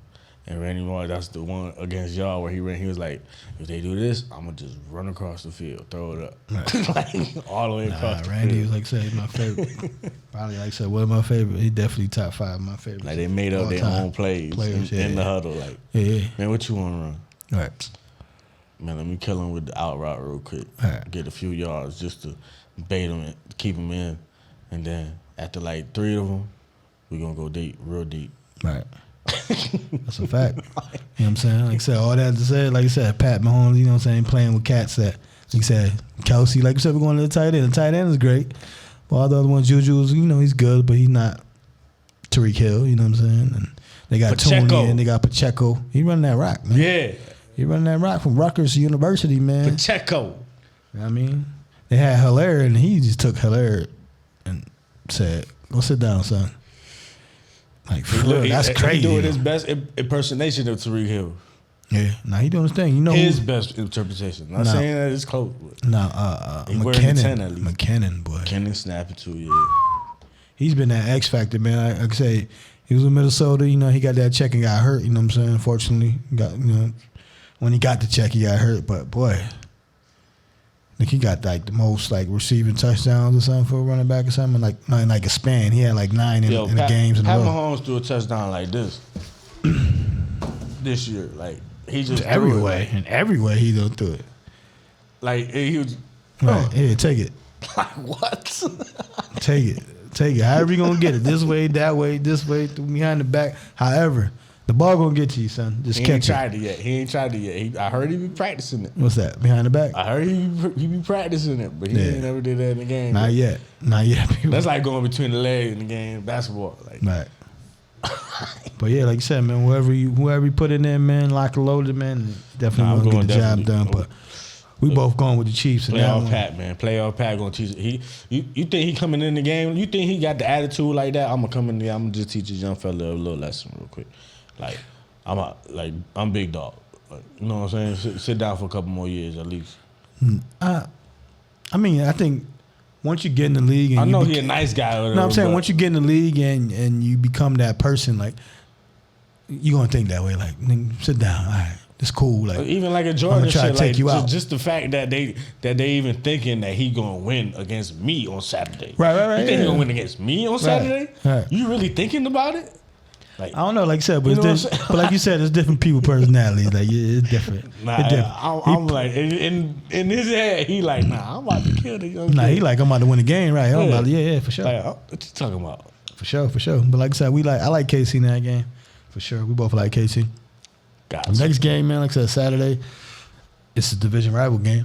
And Randy Moss, that's the one against y'all where he ran. He was like, if they do this, I'm gonna just run across the field, throw it up, right. Like all the way across. The Randy field. was like say he's my favorite. Probably like said one of my favorite. He definitely top 5 of my favorites. Like they made up their own players in the huddle. Like, man, what you wanna run? Right. Man, let me kill him with the out route real quick. Right. Get a few yards just to bait him and keep him in. And then after like 3 of them, we're going to go deep, real deep. Right. That's a fact. You know what I'm saying? Like I said, all that to say, like I said, Pat Mahomes, you know what I'm saying, playing with cats that, like you said, Kelsey, like you said, we're going to the tight end. The tight end is great. But all the other ones, Juju's, you know, he's good, but he's not Tariq Hill, you know what I'm saying? And they got Tony and they got Pacheco. He running that rock, man. Yeah. He running that rock from Rutgers University, man. Pacheco. You know what I mean? They had Hilaire, and he just took Hilaire and said, go sit down, son. Like, for real, that's crazy. He doing his best impersonation of Tariq Hill. Yeah, nah, he doing his thing. You know his best interpretation. Not saying that it's close. He wearing the 10 at least. McKinnon, boy. McKinnon snapping too, yeah. He's been that X factor, man. Like I say, he was in Minnesota. You know, he got that check and got hurt. You know what I'm saying? Unfortunately, when he got the check, he got hurt. But boy, I think he got like the most like receiving touchdowns or something for a running back or something. Like not in like a span. He had like 9 in the games in a row. Pat Mahomes threw a touchdown like this this year. Like he just every way. In every way he don't do it. Like he was right. Here, take it. Like what? Take it. However you gonna get it. This way, that way, this way, through behind the back. However, the ball gonna get to you, son. Just catch it. He ain't tried it yet. I heard he be practicing it. What's that? Behind the back? I heard he be practicing it, but he ain't never did that in the game. Not yet. That's like going between the legs in the game, basketball. Like. Right. But yeah, like you said, man, whoever you put in there, man, lock and loaded, man, definitely gonna get the job done. But we both going with the Chiefs. Playoff Pat, man. Playoff Pat gonna teach it. You think he coming in the game? You think he got the attitude like that? I'm gonna come in there. I'm gonna just teach this young fella a little lesson real quick. Like I'm big dog. Like, you know what I'm saying? Sit down for a couple more years at least. I mean, I think once you get in the league, and I know he's a nice guy. Whatever, no, I'm saying once you get in the league and you become that person, like you're gonna think that way. Like, sit down. All right. It's cool. Like even like a Jordan shit, like just the fact that they even thinking that he gonna win against me on Saturday. Right. You think he gonna win against me on Saturday? Right. You really thinking about it? Like, I don't know, like I said, but but like you said, it's different people personalities. Like it's different. Nah, I'm like in his head, he like, nah, I'm about to kill the young. Nah, kid. he like, I'm about to win the game, right? I'm about to, yeah, for sure. Like, what you talking about? For sure. But like I said, I like KC in that game, for sure. We both like KC. Gotcha. Next game, man, like I said, Saturday, it's a division rival game.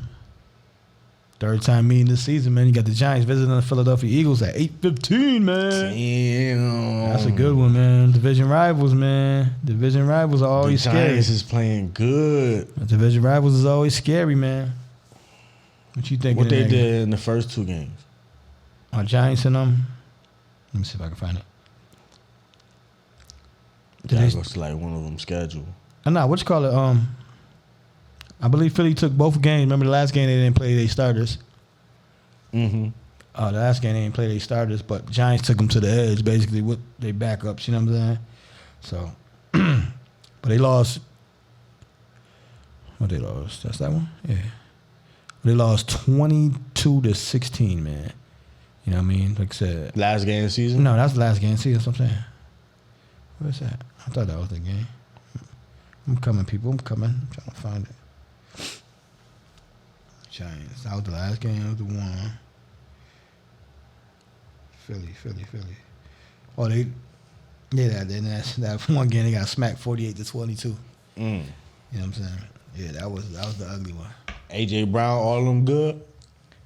Third time meeting this season, man. You got the Giants visiting the Philadelphia Eagles at 8:15, man. Damn. That's a good one, man. Division rivals, man. Division rivals are always scary. The Giants is playing good. Division rivals is always scary, man. What you think? What they did in the first 2 games? Giants and them. Let me see if I can find it. That looks like one of them scheduled. No, what you call it? I believe Philly took both games. Remember the last game they didn't play their starters. Mm-hmm. The last game they didn't play their starters, but Giants took them to the edge, basically with their backups. You know what I'm saying? So, but they lost. What they lost? That's that one. Yeah. They lost 22-16, man. You know what I mean? Like I said, last game of the season. No, that's the last game of the season. That's what I'm saying. Where's that? I thought that was the game. I'm coming, people. I'm coming. I'm trying to find it. Giants. That was the last game of the one. Philly. Oh, that one game they got smacked 48-22. You know what I'm saying? Yeah, that was the ugly one. AJ Brown, all of them good?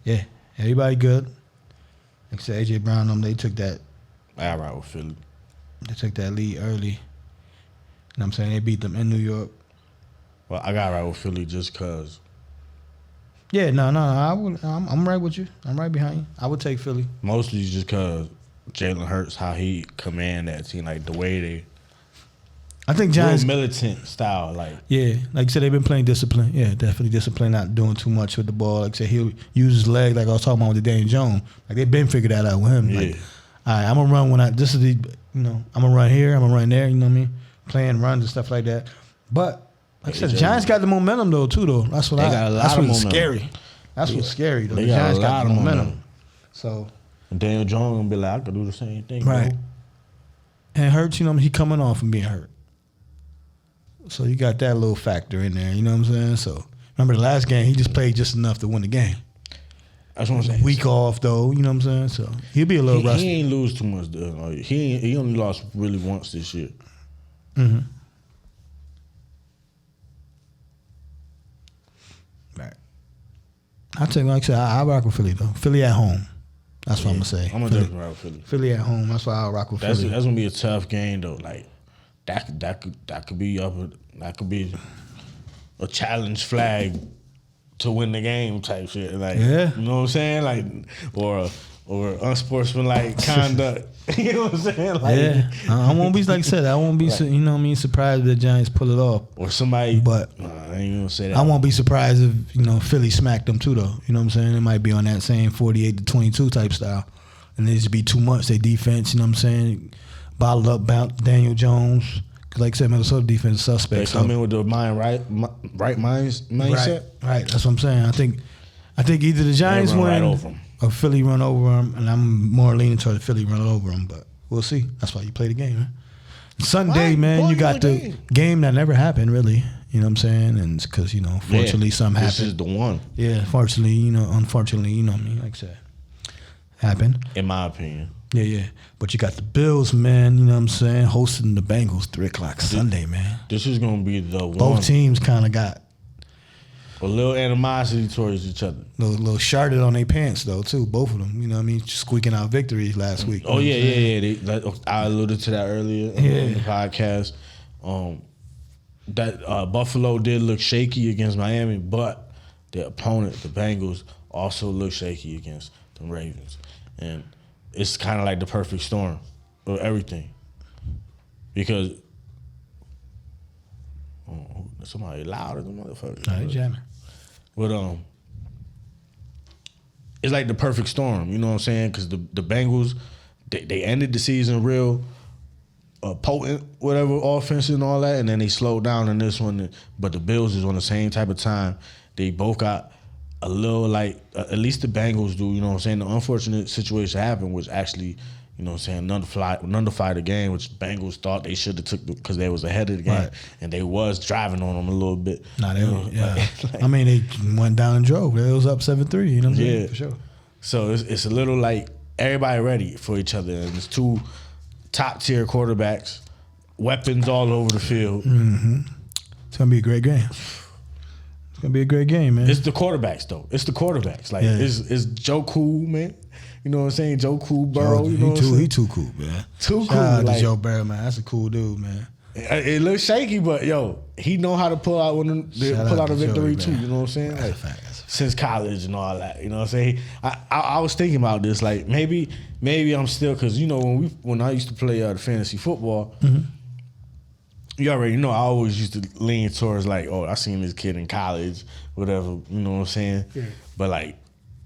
Yeah, everybody good. Except AJ Brown, they took that. I ride with Philly. They took that lead early. You know what I'm saying? They beat them in New York. Well, I got right with Philly just because. Yeah, no. I'm right with you. I'm right behind you. I would take Philly. Mostly just because Jalen Hurts, how he command that team, like the way they. I think Giants real militant style, like. Yeah, like you said, they've been playing discipline. Yeah, definitely discipline, not doing too much with the ball. Like I said, he'll use his leg, like I was talking about with the Daniel Jones. Like they've been figured that out with him. Yeah. Like, all right, I'm gonna run when this is the, I'm gonna run here, I'm gonna run there. You know what I mean? Playing runs and stuff like that. But like I said, the Giants got the momentum though. That's what that's what's scary. That's what's scary though. The Giants got the momentum. So Daniel Jones gonna be like, I could do the same thing, right? Bro. And Hurts, he coming off from being hurt. So you got that little factor in there, you know what I'm saying? So remember the last game, he just played just enough to win the game. That's what I'm saying. Week off though, you know what I'm saying? So he'll be a little rusty. He ain't lose too much though. He only lost really once this year. Mm-hmm. Right. I tell you, like I said, I rock with Philly though. Philly at home. That's what I'm gonna say. I'm gonna definitely rock with Philly. Philly at home. That's why I rock with Philly. That's gonna be a tough game though. Like that could be a challenge flag to win the game type shit. Like, yeah. You know what I'm saying? Like, or or unsportsmanlike conduct. You know what I'm saying? Like, yeah, I won't be like I said. I won't be you know what I mean surprised if the Giants pull it off. Or somebody, but I ain't gonna say that. I won't be surprised if Philly smacked them too though. You know what I'm saying? It might be on that same 48-22 type style, and it just be too much. They defense, you know what I'm saying? Bottled up, bounce Daniel Jones. Cause like I said, Minnesota defense is suspect. They come in with the mindset. Right. That's what I'm saying. I think either the Giants win right over them, or Philly run over them, and I'm more leaning toward the Philly run over them. But we'll see. That's why you play the game, man. Sunday, man, you got the game that never happened, really. You know what I'm saying? And because fortunately, something happened. This is the one. Yeah, unfortunately, unfortunately, what I mean, like I said, happened. In my opinion. Yeah. But you got the Bills, man, you know what I'm saying, hosting the Bengals 3 o'clock Sunday, man. This is going to be the one. Both teams kind of got a little animosity towards each other. Little sharded on their pants, though, too. Both of them, you know what I mean, squeaking out victories last week. Oh, yeah. I alluded to that earlier in the podcast. That Buffalo did look shaky against Miami, but their opponent, the Bengals, also looked shaky against the Ravens. And it's kind of like the perfect storm of everything. Because somebody loud as a motherfucker. Nah, they jamming. But it's like the perfect storm, you know what I'm saying? Because the Bengals, they ended the season real potent, whatever, offense and all that, and then they slowed down in this one. But the Bills is on the same type of time. They both got a little like, at least the Bengals do, you know what I'm saying? The unfortunate situation happened, which actually, you know what I'm saying, nullified the game, which Bengals thought they should have took because they was ahead of the game, right. And they was driving on them a little bit. Nah, they I mean, they went down and drove. They was up 7-3, you know what I'm saying? For sure. So it's a little like everybody ready for each other, and it's two top-tier quarterbacks, weapons all over the field. Mm-hmm. It's going to be a great game. It's going to be a great game, man. It's the quarterbacks, though. It's the quarterbacks. Like, it's Joe Cool, man. You know what I'm saying? Joe Cool Burrow. He too cool, man. Too Shout cool. Out like, to Joe Burrow, man. That's a cool dude, man. It looks shaky, but he know how to pull out a victory too. You know what I'm saying? That's like, a fact. Since college and all that. You know what I'm saying? I was thinking about this. Like maybe I'm still, because when I used to play the fantasy football. Mm-hmm. You already know I always used to lean towards like, I seen this kid in college, whatever, you know what I'm saying? Yeah. But like,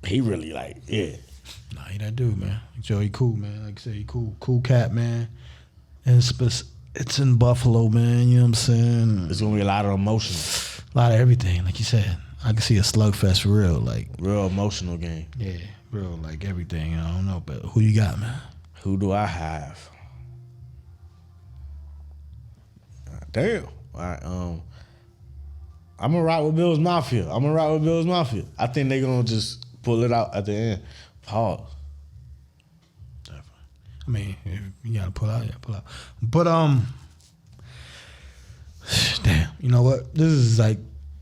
he really like, Nah, he that dude, man. Joe, he cool, man. Like I said, he cool cat, man. And it's in Buffalo, man, you know what I'm saying? There's gonna be a lot of emotion. A lot of everything, like you said. I can see a slugfest for real, like. Real emotional game. Yeah, real, like everything, I don't know, but who you got, man? Who do I have? Damn. All right. I'm gonna rock with Bills Mafia. I think they're gonna just pull it out at the end. Pause. Definitely. I mean, if you gotta pull out. But damn. You know what? This is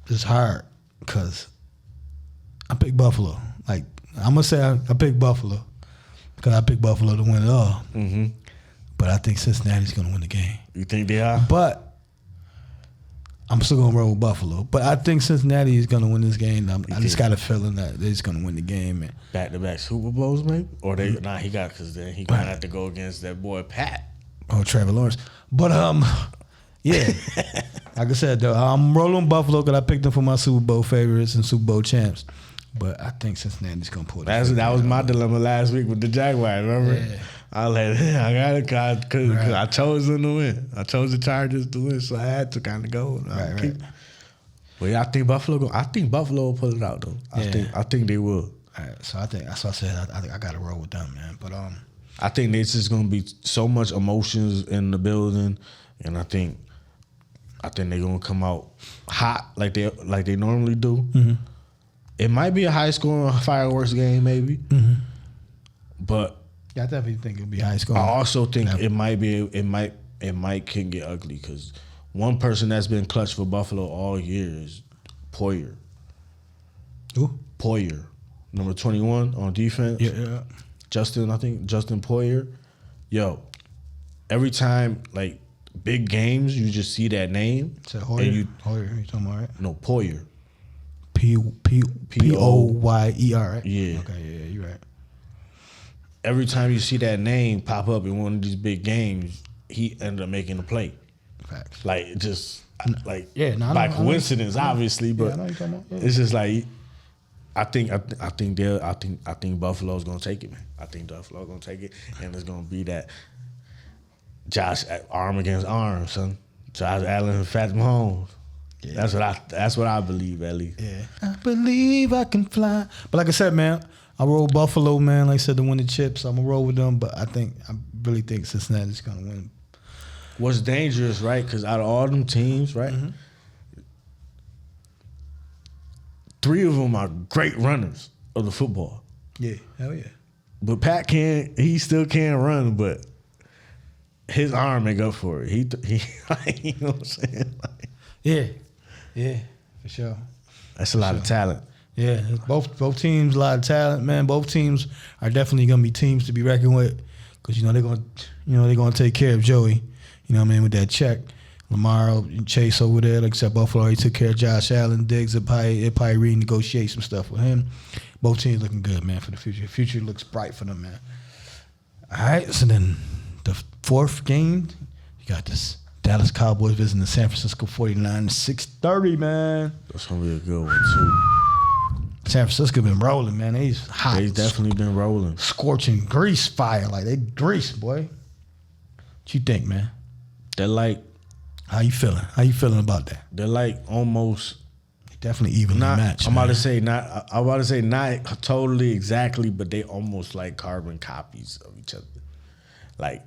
it's hard because I picked Buffalo. Like I'm gonna say I picked Buffalo because I picked Buffalo to win it all. Mm-hmm. But I think Cincinnati's gonna win the game. You think they are? But I'm still gonna roll with Buffalo, but I think Cincinnati is gonna win this game. I just got a feeling that they're just gonna win the game, man. Back-to-back Super Bowls, maybe? Or they? Nah, he got, because then he gonna have to go against that boy Pat. Oh, Trevor Lawrence. But yeah, like I said, though, I'm rolling Buffalo because I picked them for my Super Bowl favorites and Super Bowl champs. But I think Cincinnati's gonna pull it. That was my dilemma last week with the Jaguars. Remember? Yeah. I was like, I got it because I chose them to win. I chose the Chargers to win, so I had to kind of go. Right. But yeah, I think Buffalo will pull it out though. I think they will. All right, so I think that's what I said. I think I got to roll with them, man. But I think there's just gonna be so much emotions in the building, and I think they're gonna come out hot like they normally do. Mm-hmm. It might be a high scoring fireworks game, maybe, but. Yeah, I definitely think it'll be high scoring. I also think it might can get ugly because one person that's been clutch for Buffalo all year is Poyer. Who? Poyer, number 21 on defense. Yeah. Justin Poyer. Yo, every time like big games, you just see that name. Is that Hoyer? Hoyer, you talking about, right? No, Poyer. Poyer, right? Yeah. Okay, yeah, you're right. every time you see that name pop up in one of these big games, he ended up making a play. Facts. Like just like by coincidence, obviously, but I know what you're talking about. it's just like I think Buffalo's gonna take it, man. I think Buffalo's gonna take it, and it's gonna be that Josh arm against arm, son. Josh Allen and Pat Mahomes. Yeah. That's what I believe, at least. Yeah. I believe I can fly. But like I said, man, I roll Buffalo, man. Like I said, to win the chips. I'm gonna roll with them, but I really think Cincinnati's gonna win. What's dangerous, right? Because out of all them teams, right, 3 of them are great runners of the football. Yeah, hell yeah. But Pat he still can't run, but his arm make up for it. He you know what I'm saying? Like, yeah, for sure. That's a lot of talent. Yeah, both teams, a lot of talent, man. Both teams are definitely gonna be teams to be reckoned with, because they're gonna take care of Joey. You know what I mean, with that check. Lamar and Chase over there, like I said, Buffalo already took care of Josh Allen. Diggs, they'll probably renegotiate some stuff with him. Both teams looking good, man, for the future. The future looks bright for them, man. All right, so then the 4th game, you got this Dallas Cowboys visiting the San Francisco 49ers, 6:30, man. That's going to be a good one, too. San Francisco been rolling, man. They's hot. They've definitely been rolling. Scorching grease fire. Like, they grease, boy. What you think, man? They're like... How you feeling? How you feeling about that? They're like almost... Definitely evenly matched. I'm about to say not totally exactly, but they almost like carbon copies of each other. Like,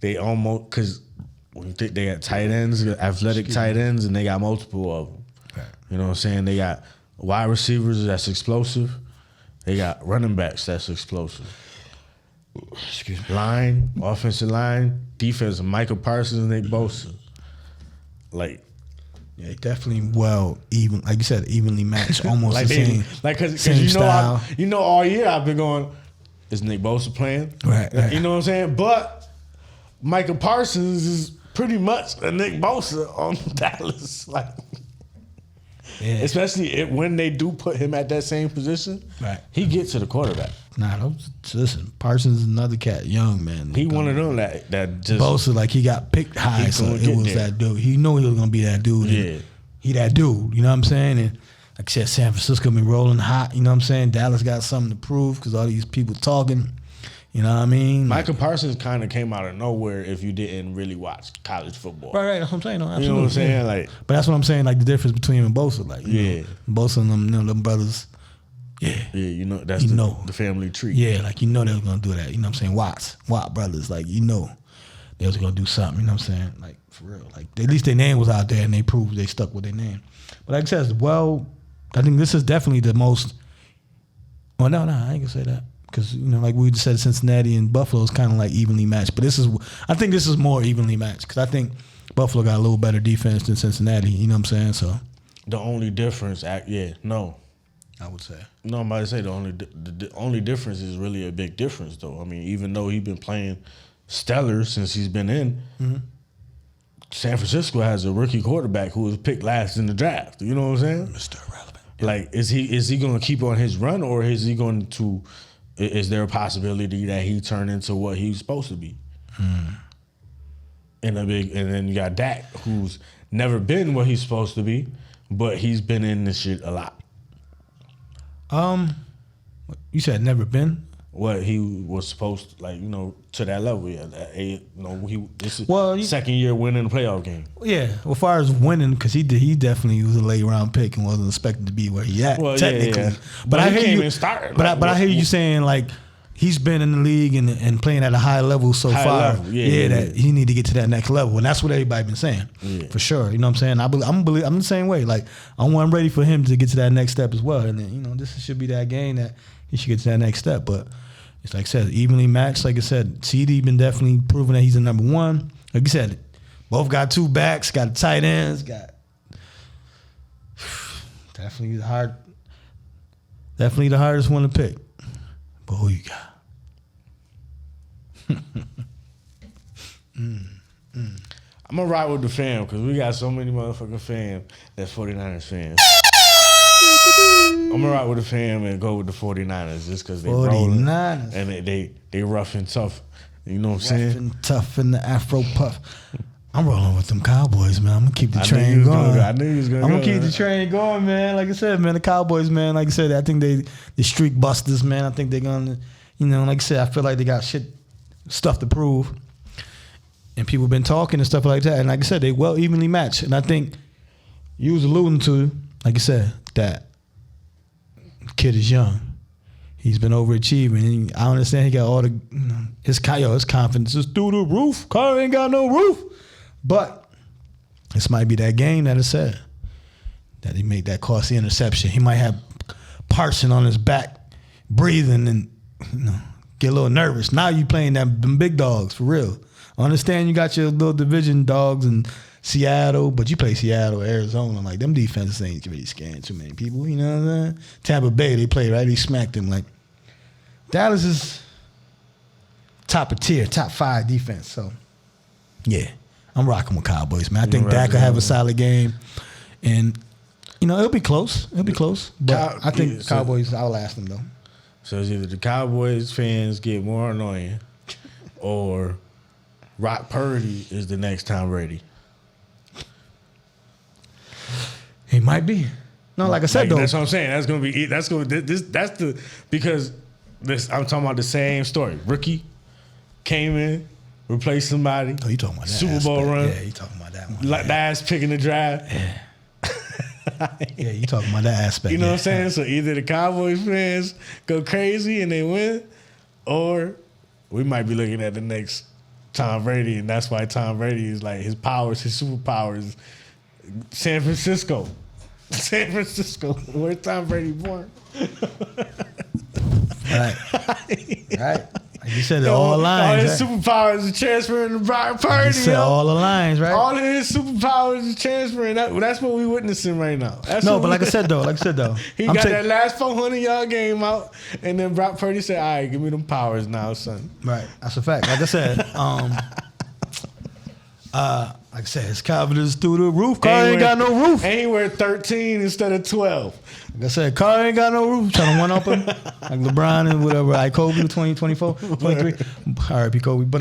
they almost... Because when you think they got tight ends, athletic tight ends, and they got multiple of them. Right. You know what I'm saying? They got wide receivers that's explosive. They got running backs that's explosive. Excuse me. Line, offensive line, defense, Michael Parsons and Nick Bosa. Like, yeah, definitely even, like you said, evenly matched, almost like the same. Like, because same style. All year I've been going, is Nick Bosa playing? Right. You know what I'm saying? But Michael Parsons is pretty much a Nick Bosa on Dallas. Like, yeah. Especially when they do put him at that same position, right? He gets to the quarterback. Listen, Parsons is another cat, young man. He one of them that just Bosa, like, he got picked high, so it was that dude. He knew he was gonna be that dude. Yeah, he that dude. You know what I'm saying? And like I said, San Francisco been rolling hot. You know what I'm saying? Dallas got something to prove because all these people talking. You know what I mean? Michael Parsons kind of came out of nowhere if you didn't really watch college football. Right. That's what I'm saying. No, absolutely. You know what I'm saying? Like, but that's what I'm saying. Like, the difference between him and Bosa. Like, you know, Bosa and them brothers. Yeah. Yeah, you know, that's the family tree. Yeah, like, they was going to do that. You know what I'm saying? Watt brothers. Like, they was going to do something. You know what I'm saying? Like, for real. Like, at least their name was out there and they proved they stuck with their name. But like I said, I think this is definitely the most. Well, no, I ain't going to say that. Because, like we said, Cincinnati and Buffalo is kind of like evenly matched. But I think this is more evenly matched. Because I think Buffalo got a little better defense than Cincinnati. You know what I'm saying? So the only difference, no. I would say. No, I'm about to say the only difference is really a big difference, though. I mean, even though he's been playing stellar since he's been in, San Francisco has a rookie quarterback who was picked last in the draft. You know what I'm saying? Mr. Irrelevant. Like, is he going to keep on his run, or is he going to? Is there a possibility that he turned into what he's supposed to be? And then you got Dak, who's never been what he's supposed to be, but he's been in this shit a lot. You said never been? What he was supposed to, to that level. Yeah, this is second year winning the playoff game. Yeah, well, as far as winning, because he definitely was a late round pick and wasn't expected to be where he at. Well, technically, yeah. But I hear you. But I hear you saying, like, he's been in the league and playing at a high level so far. That he need to get to that next level, and that's what everybody been saying for sure. You know what I'm saying? I'm the same way. Like, I'm ready for him to get to that next step as well, and then this should be that game that he should get to that next step. But it's like I said, evenly matched. Like I said, CD been definitely proving that he's the number one. Like I said, both got 2 backs, got tight ends, got definitely the hardest one to pick. But who you got? I'm gonna ride with the fam because we got so many motherfucking fam that's 49ers fans. I'm gonna rock with the fam and go with the 49ers just because they rolling 49ers. and they rough and tough. You know what I'm saying? Rough and tough in the Afro puff. I'm rolling with them Cowboys, man. I'm gonna keep the I train going. I knew you was gonna. I'm gonna keep the train going, man. Like I said, man, the Cowboys, man. Like I said, I think the streak busters, man. I think they're gonna, like I said, I feel like they got stuff to prove, and people been talking and stuff like that. And like I said, they well evenly matched. And I think you was alluding to, like I said, that kid is young. He's been overachieving. And I understand he got all the his confidence is through the roof. Car ain't got no roof. But this might be that game that is said that he made that costly interception. He might have Parson on his back, breathing and get a little nervous. Now you playing them big dogs for real. I understand you got your little division dogs in Seattle, but you play Seattle, Arizona. Like them defenses ain't really scaring too many people. You know what I'm saying? Tampa Bay, they play right. He smacked them. Like Dallas is top of tier, top 5 defense. So yeah. I'm rocking with Cowboys, man. I think Dak will have a solid game. And, it'll be close. It'll be close. But I think Cowboys outlast them, though. So it's either the Cowboys fans get more annoying or Rock Purdy is the next Tom Brady. He might be. No, like I said, though. That's what I'm saying. Because I'm talking about the same story. Rookie came in. Replace somebody. Oh, you talking about that Super Bowl run? Yeah, you talking about that one. Last pick in the draft. Yeah. Yeah, you talking about that aspect. You know what I'm saying? So either the Cowboys fans go crazy and they win, or we might be looking at the next Tom Brady, and that's why Tom Brady is like his superpowers, San Francisco. San Francisco, where Tom Brady born. Right. Right. Like you said, all the lines. All his superpowers are transferring to Brock Purdy. You said all the lines, right? All of his superpowers are transferring. That's what we witnessing right now. But like I said though, he got that last 400-yard game out, and then Brock Purdy said, "All right, give me them powers now, son." Right, that's a fact. Like I said, like I said, his confidence through the roof. Car ain't got no roof. And he wear 13 instead of 12. Like I said, car ain't got no roof. Trying to one-up him. Like LeBron and whatever. Like Kobe 2024, 23. R.I.P. Kobe. But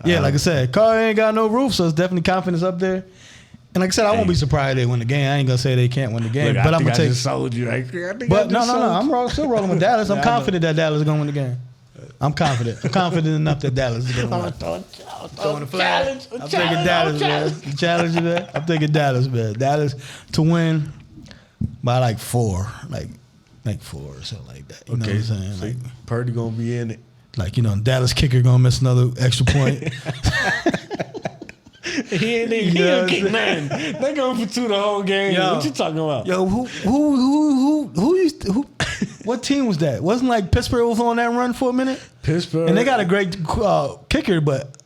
like I said, car ain't got no roof, so it's definitely confidence up there. And like I said, I won't be surprised they win the game. I ain't gonna say they can't win the game. Look, but I'm gonna take. I just sold you. But no. I'm still rolling with Dallas. I'm confident that Dallas is gonna win the game. I'm confident. I'm confident enough that Dallas is going to win. Throwing the flag. I'm taking Dallas, man. Challenge you, man. I'm taking Dallas, man. Dallas to win by like 4. Like 4 or something like that. You know what I'm saying? So like Purdy going to be in it. Like, Dallas kicker going to miss another extra point. He ain't get nothing. They going for 2 the whole game. Yo, what you talking about? Yo, who what team was that? Wasn't like Pittsburgh was on that run for a minute? Pittsburgh. And they got a great kicker, but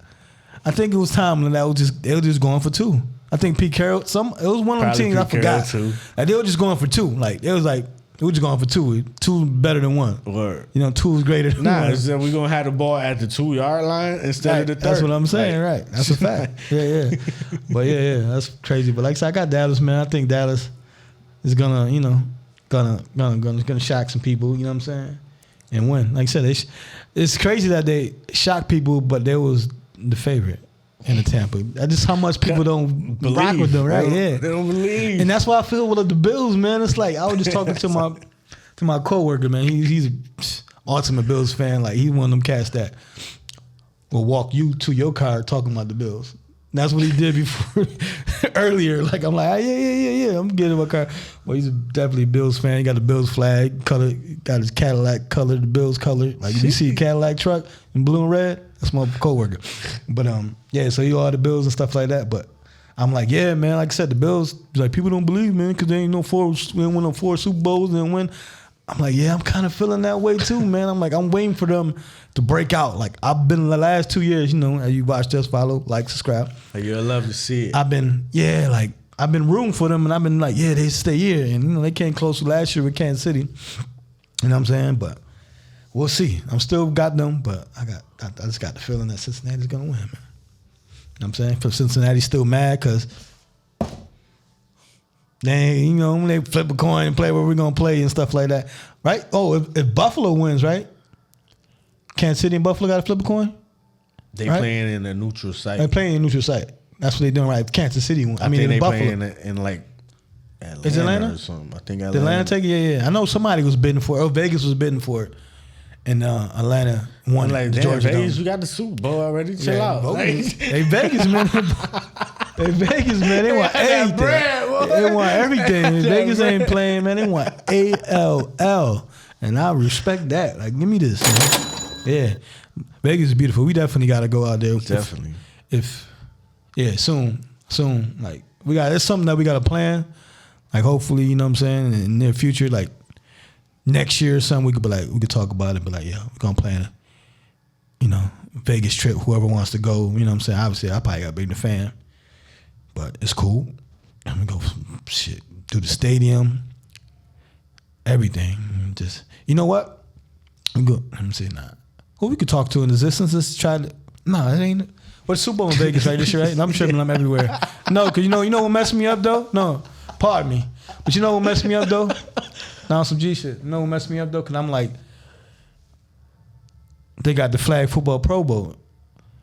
I think it was Tomlin that they were just going for 2. I think Pete Carroll, it was one of them teams, I forgot. Like they were just going for 2. Like they were just going for 2. 2 better than 1. Word. 2 is greater than 1. We're going to have the ball at the 2-yard line instead of the 30. That's what I'm saying, right. That's a fact. Yeah. But yeah, that's crazy. But like I said, I got Dallas, man. I think Dallas is gonna shock some people, you know what I'm saying? And win. Like I said, it's crazy that they shock people, but they was the favorite in the Tampa. That's just how much people don't rock with them, right? They don't believe. And that's why I feel with the Bills, man. It's like I was just talking to my coworker, man. He's an ultimate Bills fan. Like he's one of them cats that will walk you to your car talking about the Bills. That's what he did before earlier. Like I'm like, yeah. I'm getting my car. Well, he's definitely a Bills fan. He got the Bills flag color, got his Cadillac color, the Bills color. Like you see a Cadillac truck in blue and red. That's my coworker. But so you all the Bills and stuff like that. But I'm like, yeah, man. Like I said, the Bills. Like people don't believe, man, because they ain't we ain't win no 4 Super Bowls and win. I'm like, yeah, I'm kind of feeling that way too, man. I'm like, I'm waiting for them to break out. Like I've been the last 2 years, as you watch us, follow, like, subscribe. You'll love to see it. I've been rooting for them, and I've been like, yeah, they stay here, and they came close last year with Kansas City. You know what I'm saying? But we'll see. I'm still got them, but I just got the feeling that Cincinnati's gonna win, man. You know what I'm saying? For Cincinnati's still mad because They, when they flip a coin and play where we're gonna play and stuff like that, right? Oh, if Buffalo wins, right? Kansas City and Buffalo got to flip a coin. They right? playing in a neutral site. They playing in a neutral site. That's what they doing, right? If Kansas City won. I mean, they Buffalo. playing in like Atlanta, is Atlanta or something. I think Did Atlanta take it? Yeah. I know somebody was bidding for it. Oh, Vegas was bidding for it, and Atlanta won. Like, the damn, Georgia Vegas, Dome. we got the Super Bowl already. Chill Yeah, out. Like, they Vegas, man. They Vegas, man. They want everything. They want everything. Vegas ain't playing, man. They want ALL, and I respect that. Like, give me this, man. Yeah, Vegas is beautiful. We definitely got to go out there. Definitely. Soon. Like, it's something that we got to plan. Like, hopefully, you know what I'm saying, in the near future, like next year or something, we could talk about it. But like, yeah, we're gonna plan a, Vegas trip. Whoever wants to go, you know what I'm saying. Obviously, I probably got to bring the fan. But it's cool. I'm gonna go do the stadium, everything. Just, you know what? I'm good. Let me see. Who we could talk to in existence? Let's try to. No, it ain't. What's Super Bowl in Vegas right this year, right? And I'm tripping. I'm everywhere. No, because you know what messed me up though. No, pardon me. But you know what messed me up though? Now some G shit. You know what messed me up though? Because I'm like, they got the flag football Pro Bowl.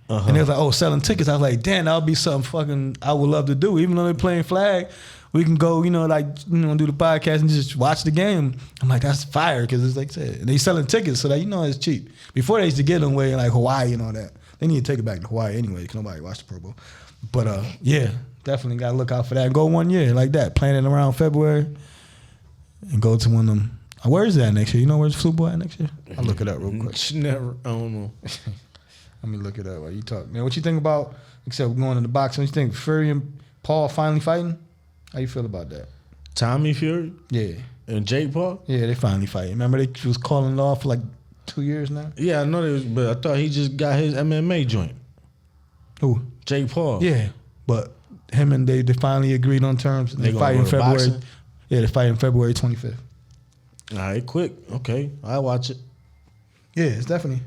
And they was like, selling tickets. I was like, damn, that would be something fucking I would love to do. Even though they're playing flag, we can go, do the podcast and just watch the game. I'm like, that's fire, because it's like I said, they selling tickets, so that it's cheap. Before they used to get them way in like Hawaii and all that. They need to take it back to Hawaii anyway, because nobody watched the Pro Bowl. But yeah, definitely got to look out for that. And go 1 year like that, plan it around February, and go to one of them. Where is that next year? You know where's the Super Bowl at next year? I'll look it up real quick. I don't know. Let me look it up while you talk. Man, what you think about, except going in the boxing, what you think, Fury and Paul finally fighting? How you feel about that? Tommy Fury? Yeah. And Jake Paul? Yeah, they finally fighting. Remember they was calling it off for like 2 years now? Yeah, I know they was, but I thought he just got his MMA joint. Who? Jake Paul. Yeah, but him and they finally agreed on terms. They fight in February. Boxing? Yeah, they fight in February 25th. All right, quick. Okay, I'll watch it. Yeah, it's definitely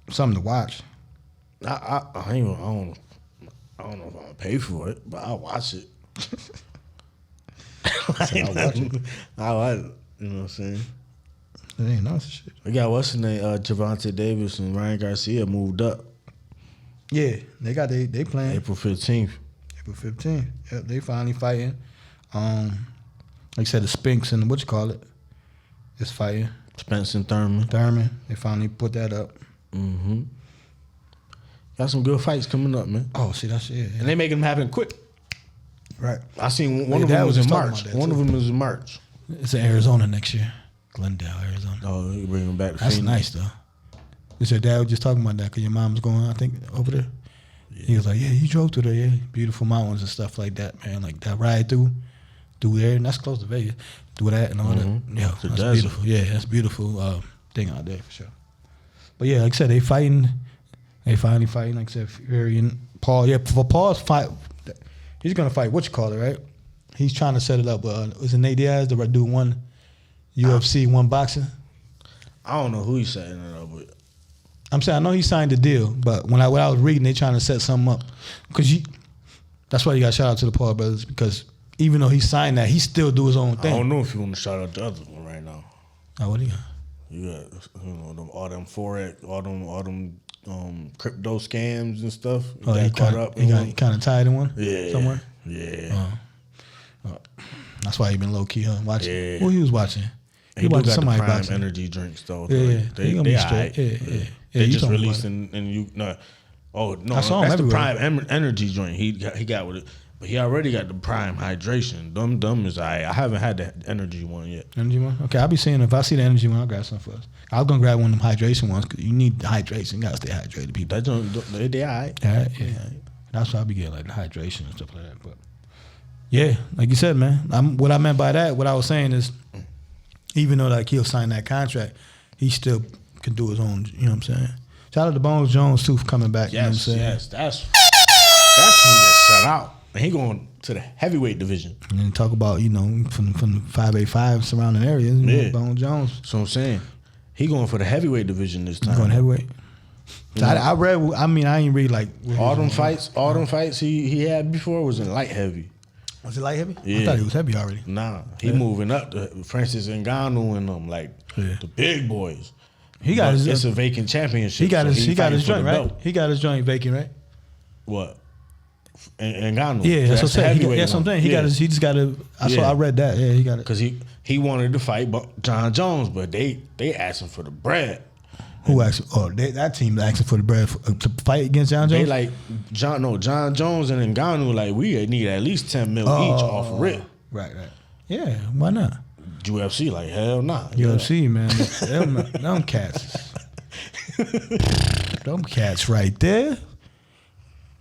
something to watch. I don't know if I'm gonna pay for it, but I'll watch it. I'll watch it. I'll watch it. You know what I'm saying? It ain't nice shit. We got what's his name? Javante Davis and Ryan Garcia moved up. Yeah, they playing April 15th. April 15th. Yep, they finally fighting. Like I said, the Spinks and what you call it is fighting. Spence and Thurman. They finally put that up. Mm-hmm. Got some good fights coming up, man. Oh, see, that's it. Yeah. And they making them happen quick. Right. I seen one of them was in March. One of them was in March. It's in Arizona next year. Glendale, Arizona. Oh, you bring them back to That's Phoenix. nice, though. Is your dad was just talking about that because your mom's going, I think, over there? Yeah. He was like, yeah, you drove through there, yeah. Beautiful mountains and stuff like that, man. Like that ride through there, and that's close to Vegas. Do that and all that. Yeah, that's beautiful. Yeah, that's beautiful thing out there for sure. But yeah, like I said, they fighting. They finally fighting. Like I said, Fury and Paul. Yeah, for Paul's fight, he's gonna fight. What you call it, right? He's trying to set it up. Was it Nate Diaz? The dude one UFC, one boxing. I don't know who he's setting it up with. I'm saying I know he signed the deal, but when I was reading, they trying to set something up because that's why you got shout out to the Paul brothers, because even though he signed that, he still do his own thing. I don't know if you want to shout out the other one right now. Oh, what do you got? You got all them forex, all them crypto scams and stuff. Oh, he kind of tied in one. Yeah, somewhere. Yeah. That's why he been low key, huh? Watching. Yeah. Who he was watching? He watching somebody the Prime energy drinks though. Yeah, they straight. Yeah. They just released and you no. Oh no, I saw him that's everywhere. the Prime energy joint. He got with it, but he already got the Prime hydration. Dumb is I haven't had the energy one yet. Energy one? Okay, I'll be seeing if I see the energy one, I'll grab some for us. I was gonna grab one of them hydration ones because you need the hydration. You gotta stay hydrated, people. They alright. Yeah. That's why I be getting like the hydration and stuff like that. But yeah, like you said, man. What I meant by that, what I was saying is, even though like he'll sign that contract, he still can do his own. You know what I'm saying? Shout out to Bones Jones too for coming back. Yes, you know what I'm saying? yes, that's when you shut out. And he going to the heavyweight division. And then talk about from the 585 surrounding areas. You know, Bones Jones. So I'm saying he going for the heavyweight division this time. Going heavyweight. So I read. I mean, I ain't read like all them fights. All them fights he had before was in light heavy. Was it light heavy? Yeah. I thought he was heavy already. Nah, he moving up to Francis Ngannou and them like the big boys. He got his. It's a vacant championship. He got his. So he got his fighting joint for the right. belt. He got his joint vacant right. What? Ngannou. Yeah, that's what I'm saying. heavyweight That's what I'm saying. He yeah. got his. He just got a. I read that. Yeah, he got it. Because he wanted to fight John Jones, but they asked him for the bread. Who asked? Oh, that team asking for the bread to fight against John Jones. They like John Jones and Ngannou like we need at least 10 mil each off rip. Right. Yeah, why not? UFC like hell nah. UFC man, them cats, them cats right there.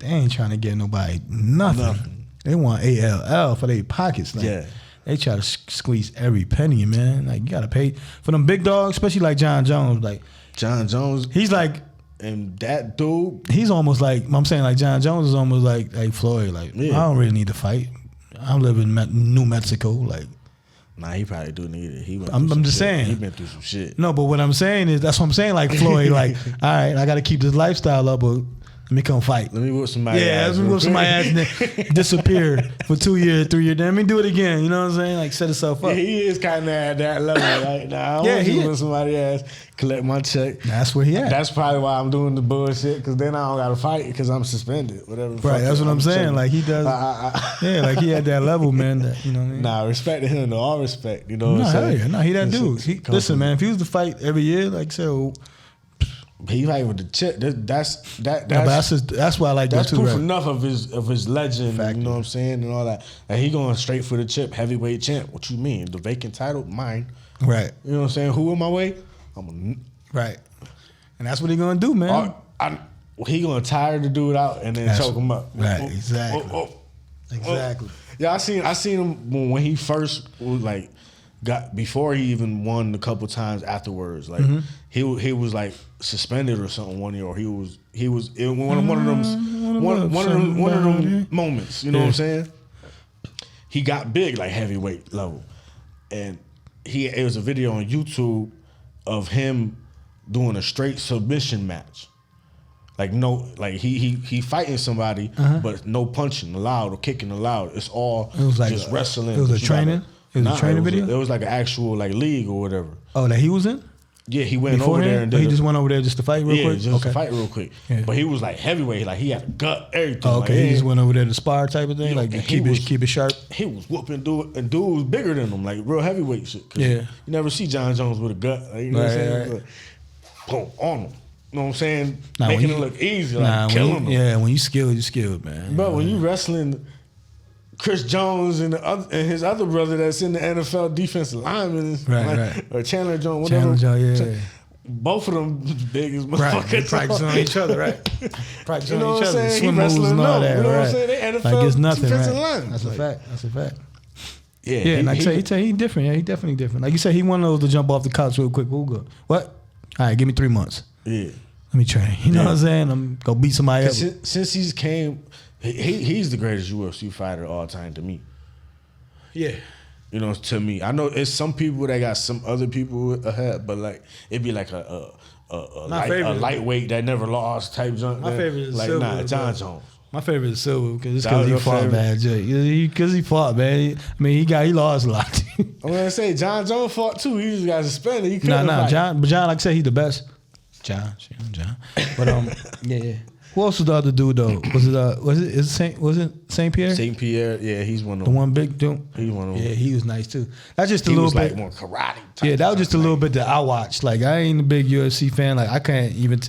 They ain't trying to get nobody nothing. They want ALL for their pockets. Like, Yeah. They try to squeeze every penny, man. Like you gotta pay for them big dogs, especially like John Jones. Like John Jones, he's like, and that dude, he's almost like I'm saying. Like John Jones is almost like Floyd. Like I don't really need to fight. I live in New Mexico. Like nah, he probably do need it. I'm just saying. He been through some shit. No, but what I'm saying is that's what I'm saying. Like Floyd, like all right, I got to keep this lifestyle up, but let me come fight. Let me whip somebody. Yeah, let me whip somebody ass and then disappear for 2 years, 3 years. Then let me do it again. You know what I'm saying? Like set itself up. Yeah, he is kind of at that level. Like, nah, I want to whip somebody ass, collect my check. That's where he at. That's probably why I'm doing the bullshit, because then I don't got to fight because I'm suspended. Whatever. Right, that's what I'm saying. chilling. Like he does. Yeah, like he at that level, man. That, you know what I mean? Nah, respect to him, though. All respect. You know what No, I'm hell saying? yeah. No, he that dude. Listen, man, if he was to fight every year, like so. He fight with the chip. That's That's why I like that's that too. proof Right? enough of his legend. You know what I'm saying, and all that. And he going straight for the chip, heavyweight champ. What you mean? The vacant title, mine. Right. You know what I'm saying? Who in my way? Right. And that's what he gonna do, man. He gonna tire the dude out and then choke him up. Right. Exactly. Exactly. Yeah, I seen him when he first was like before he even won a couple times afterwards. Like he was like suspended or something one year, or he was in one of them moments. You know what I'm saying? He got big like heavyweight level, and it was a video on YouTube of him doing a straight submission match. Like he fighting somebody, but no punching allowed or kicking allowed. It was like just wrestling. It was a training. It was a training video. It was like an actual like league or whatever. Oh, that he was in. Yeah, he went over there and did. He just went over there just to fight real quick. Yeah, just to fight real quick. Yeah. But he was like heavyweight, like he had a gut, everything. Oh, okay, like, he just went over there to spar type of thing, like keep it sharp. He was whooping dude, and dude was bigger than him, like real heavyweight shit. Yeah, you never see John Jones with a gut. Like, you know what I'm saying? Right. Boom, on him. You know what I'm saying? Making it look easy, like killing him. Yeah, when you skilled, man. But when you wrestling Chris Jones and his other brother that's in the NFL defensive lineman, right. or Chandler Jones, whatever. Yeah. Both of them big as motherfuckers. Right, practicing on each other, right? Practicing on each other, saying? swim moves and all that, you know right? What I'm saying? They NFL like it's nothing, defensive right? line. That's a fact. That's a fact. Yeah, yeah. And like I say, he different. Yeah, he definitely different. Like you said, he one of those to jump off the couch real quick. We'll go. What? All right, give me 3 months. Yeah. Let me train. You know what I'm saying? I'm gonna beat somebody else. Since he's came, he's the greatest UFC fighter of all time to me. Yeah. You know, to me, I know it's some people that got some other people ahead, but like it'd be like a lightweight that never lost type junk. My favorite is like Silva, John Jones. My favorite is Silva because he fought bad. Because he fought, man. I mean, he lost a lot. I'm gonna say John Jones fought too. He just got suspended. He couldn't fight. John, like I said, he's the best. John. But yeah. Who else was the other dude though? Was it Saint Pierre? Saint Pierre, yeah, he's one of the them. one big dude. He's one of them. Yeah, he was nice too. That's just a little bit like more karate. Yeah, that was just a little bit that I watched. Like I ain't a big UFC fan. Like I can't even.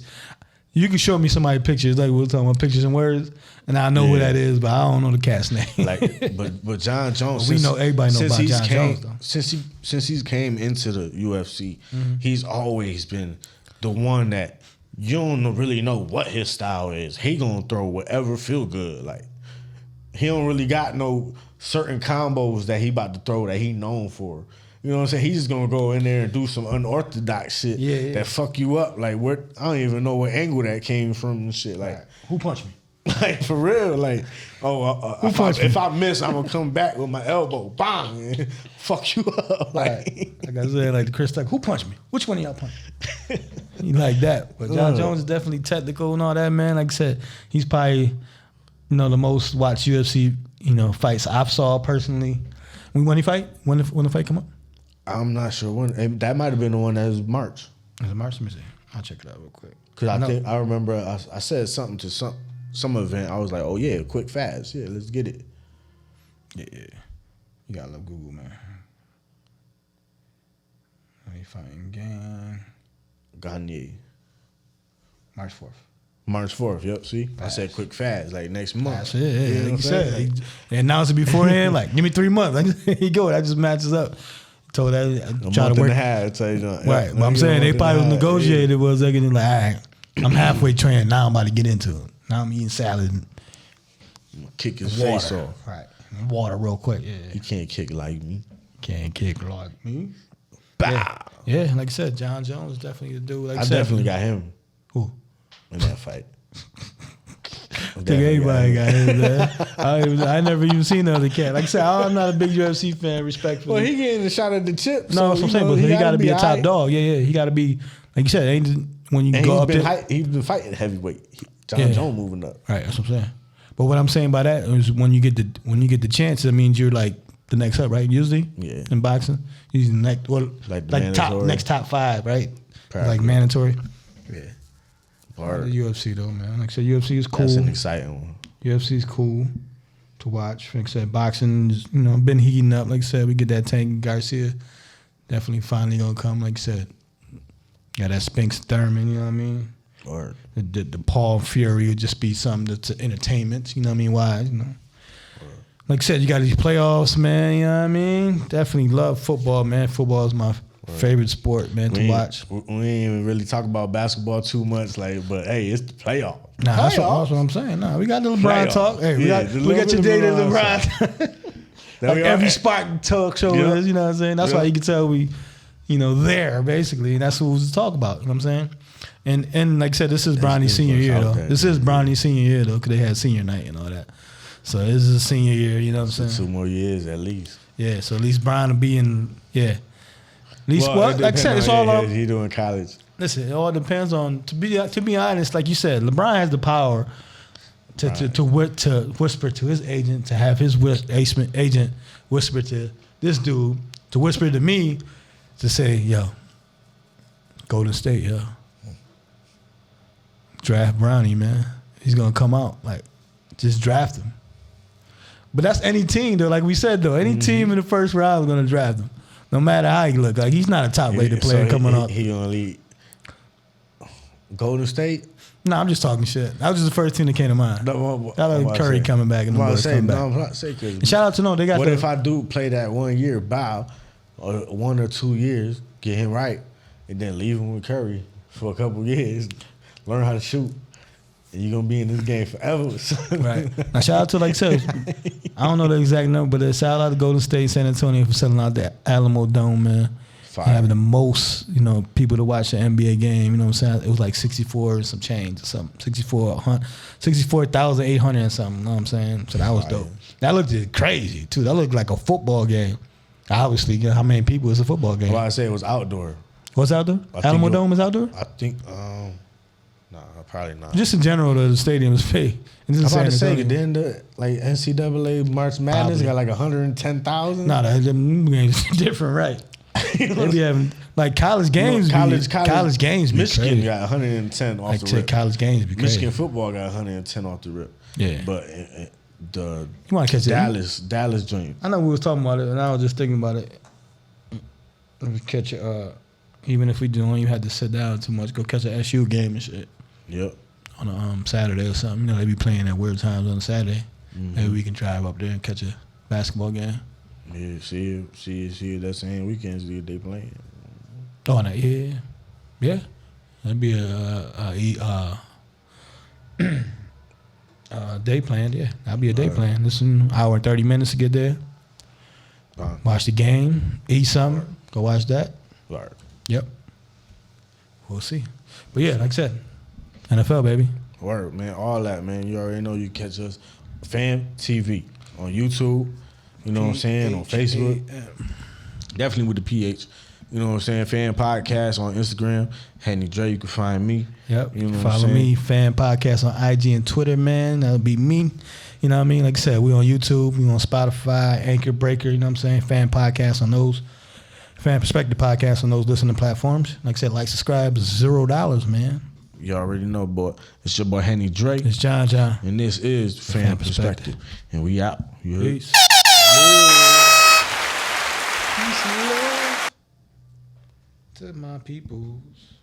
You can show me somebody pictures, like we're talking about pictures and words, and I know who that is, but I don't know the cat's name. Like, but John Jones. We know everybody knows about John Jones. Though. Since he's came into the UFC, he's always been the one that you don't really know what his style is. He gonna throw whatever feel good. Like he don't really got no certain combos that he about to throw that he known for. You know what I'm saying? He's just gonna go in there and do some unorthodox shit that fuck you up. Like I don't even know what angle that came from and shit. Like who punched me? Like for real, like if I miss, I'm gonna come back with my elbow, bang, and fuck you up. Like I said, like the Chris Tucker, who punched me? Which one of y'all punched? He like that. But John Jones is definitely technical and all that, man. Like I said, he's probably, the most watched UFC, fights I've saw personally. When he fight? When the fight come up? I'm not sure when. That might have been the one that was March. Is it March? Let me see. I'll check it out real quick. Because I remember I said something to some event. I was like, oh yeah, quick, fast. Yeah, let's get it. Yeah. You gotta love Google, man. He fighting again. Gagne. March 4th. March 4th, yep, see? Fast. I said quick, fast, like next month. That's it, yeah. You know Like what you I'm said. saying? He announced it beforehand, like, give me 3 months. Like, he go, that just matches up. Told that, A try month to work. and a half, tell you that. Right, but I'm saying they probably was negotiated, was they getting like, all right, I'm halfway trained, now I'm about to get into it. Now I'm eating salad and Kick his water. face off. Right, water real quick, yeah. He can't kick like me. Can't kick like me. Bow. Yeah, like I said, John Jones is definitely the dude. Like I said, definitely got him Who? in that fight. I think everybody got him, man. I never even seen the other cat. Like I said, I'm not a big UFC fan, respectfully. Well, he getting a shot at the chip. No, that's what I'm saying, but he got to be a top dog. Yeah. He got to be, like you said, when you go up there. He's been fighting heavyweight. John Jones moving up. Right, that's what I'm saying. But what I'm saying by that is when you get the chance, it means you're like the next up, right? Usually, in boxing, he's the next, next top 5, right? Probably. Like mandatory. Yeah. Part. The UFC though, man. Like I said, UFC is cool. That's an exciting one. UFC is cool to watch. Like I said, boxing is, been heating up. Like I said, we get that Tank Garcia. Definitely finally gonna come. Like I said, got that Spinks Thurman, you know what I mean? Or the Paul Fury would just be something that's entertainment, you know what I mean? Why, Like I said, you got these playoffs, man, you know what I mean? Definitely love football, man. Football is my favorite sport, man, to watch. We ain't even really talk about basketball too much, but hey, it's the playoff. Nah, that's what I'm saying. Nah, we got the LeBron talk. Hey, we got your daily LeBron. Like every Spartan talk show is, you know what I'm saying? That's why you can tell we, there, basically. And that's what we was talk about, you know what I'm saying? And like I said, this is Bronny's senior year, though. This is Bronny's senior year, though, because they had senior night and all that. So this is a senior year, you know what I'm saying? 2 more years at least. Yeah, so at least Bron will be in, At least, like I said, it's all on. He doing college. Listen, it all depends on. To be honest, like you said, LeBron has the power to whisper to his agent, to have his agent whisper to this dude, to whisper to me, to say, yo, Golden State, yo, draft Bronny, man. He's gonna come out, like, just draft him. But that's any team, though. Like we said, though, any team in the first round is gonna draft him. No matter how he look, like he's not a top-rated player coming up. He gonna lead Golden State. No, I'm just talking shit. That was just the first team that came to mind. Curry coming back and the boys coming back. I'm about to say, because shout out to they got. What if I do play that 1 year bow, or 1 or 2 years, get him right, and then leave him with Curry for a couple years, learn how to shoot, and you're gonna be in this game forever. Right. Now shout out to, like I said, I don't know the exact number, but shout out to Golden State, San Antonio for selling out the Alamo Dome, man. Having the most, people to watch the NBA game. You know what I'm saying? It was like 64 and some change or something. 64,800 and something. You know what I'm saying? So that was dope. That looked crazy too. That looked like a football game. Obviously, how many people is a football game? Well, I say it was outdoor. What's outdoor? Alamo Dome is outdoor? I think, probably not. Just in general, the stadium is fake. I'm about to say, then the NCAA March Madness got like 110,000. Nah, them games different, right? They be having like college games. College games. Michigan crazy. got 110 off the rip. College games be crazy. Michigan football got 110 off the rip. Yeah, but the you want to catch Dallas joint. I know we was talking about it, and I was just thinking about it. Let me catch it. Even if we don't, you had to sit down too much. Go catch an SU game and shit. Yep. On a Saturday or something. They be playing at weird times on a Saturday. Mm-hmm. Maybe we can drive up there and catch a basketball game. Yeah, see that same weekend, see if they playing. Oh, no, yeah. That'd be a day plan, yeah. That'd be a day plan. Listen, hour and 30 minutes to get there. Watch the game, eat something, go watch that. Right. Yep. We'll see. But yeah, like I said, NFL, baby. Word, man. All that, man. You already know you catch us. PhamTV on YouTube. You know what I'm saying? On Facebook. Definitely with the PH. You know what I'm saying? Fan Podcast on Instagram. Henny Dre, you can find me. Yep. You know Follow me, Pham Podcast on IG and Twitter, man. That'll be me. You know what I mean? Like I said, we on YouTube, we on Spotify, Anchor Breaker, you know what I'm saying? Pham Podcast on those. Pham Perspective Podcast on those listening platforms. Like I said, subscribe, $0, man. You already know, boy. It's your boy Henny Dre. It's John. And this is Pham Perspective. And we out. You heard? Peace. Peace and love to my peoples.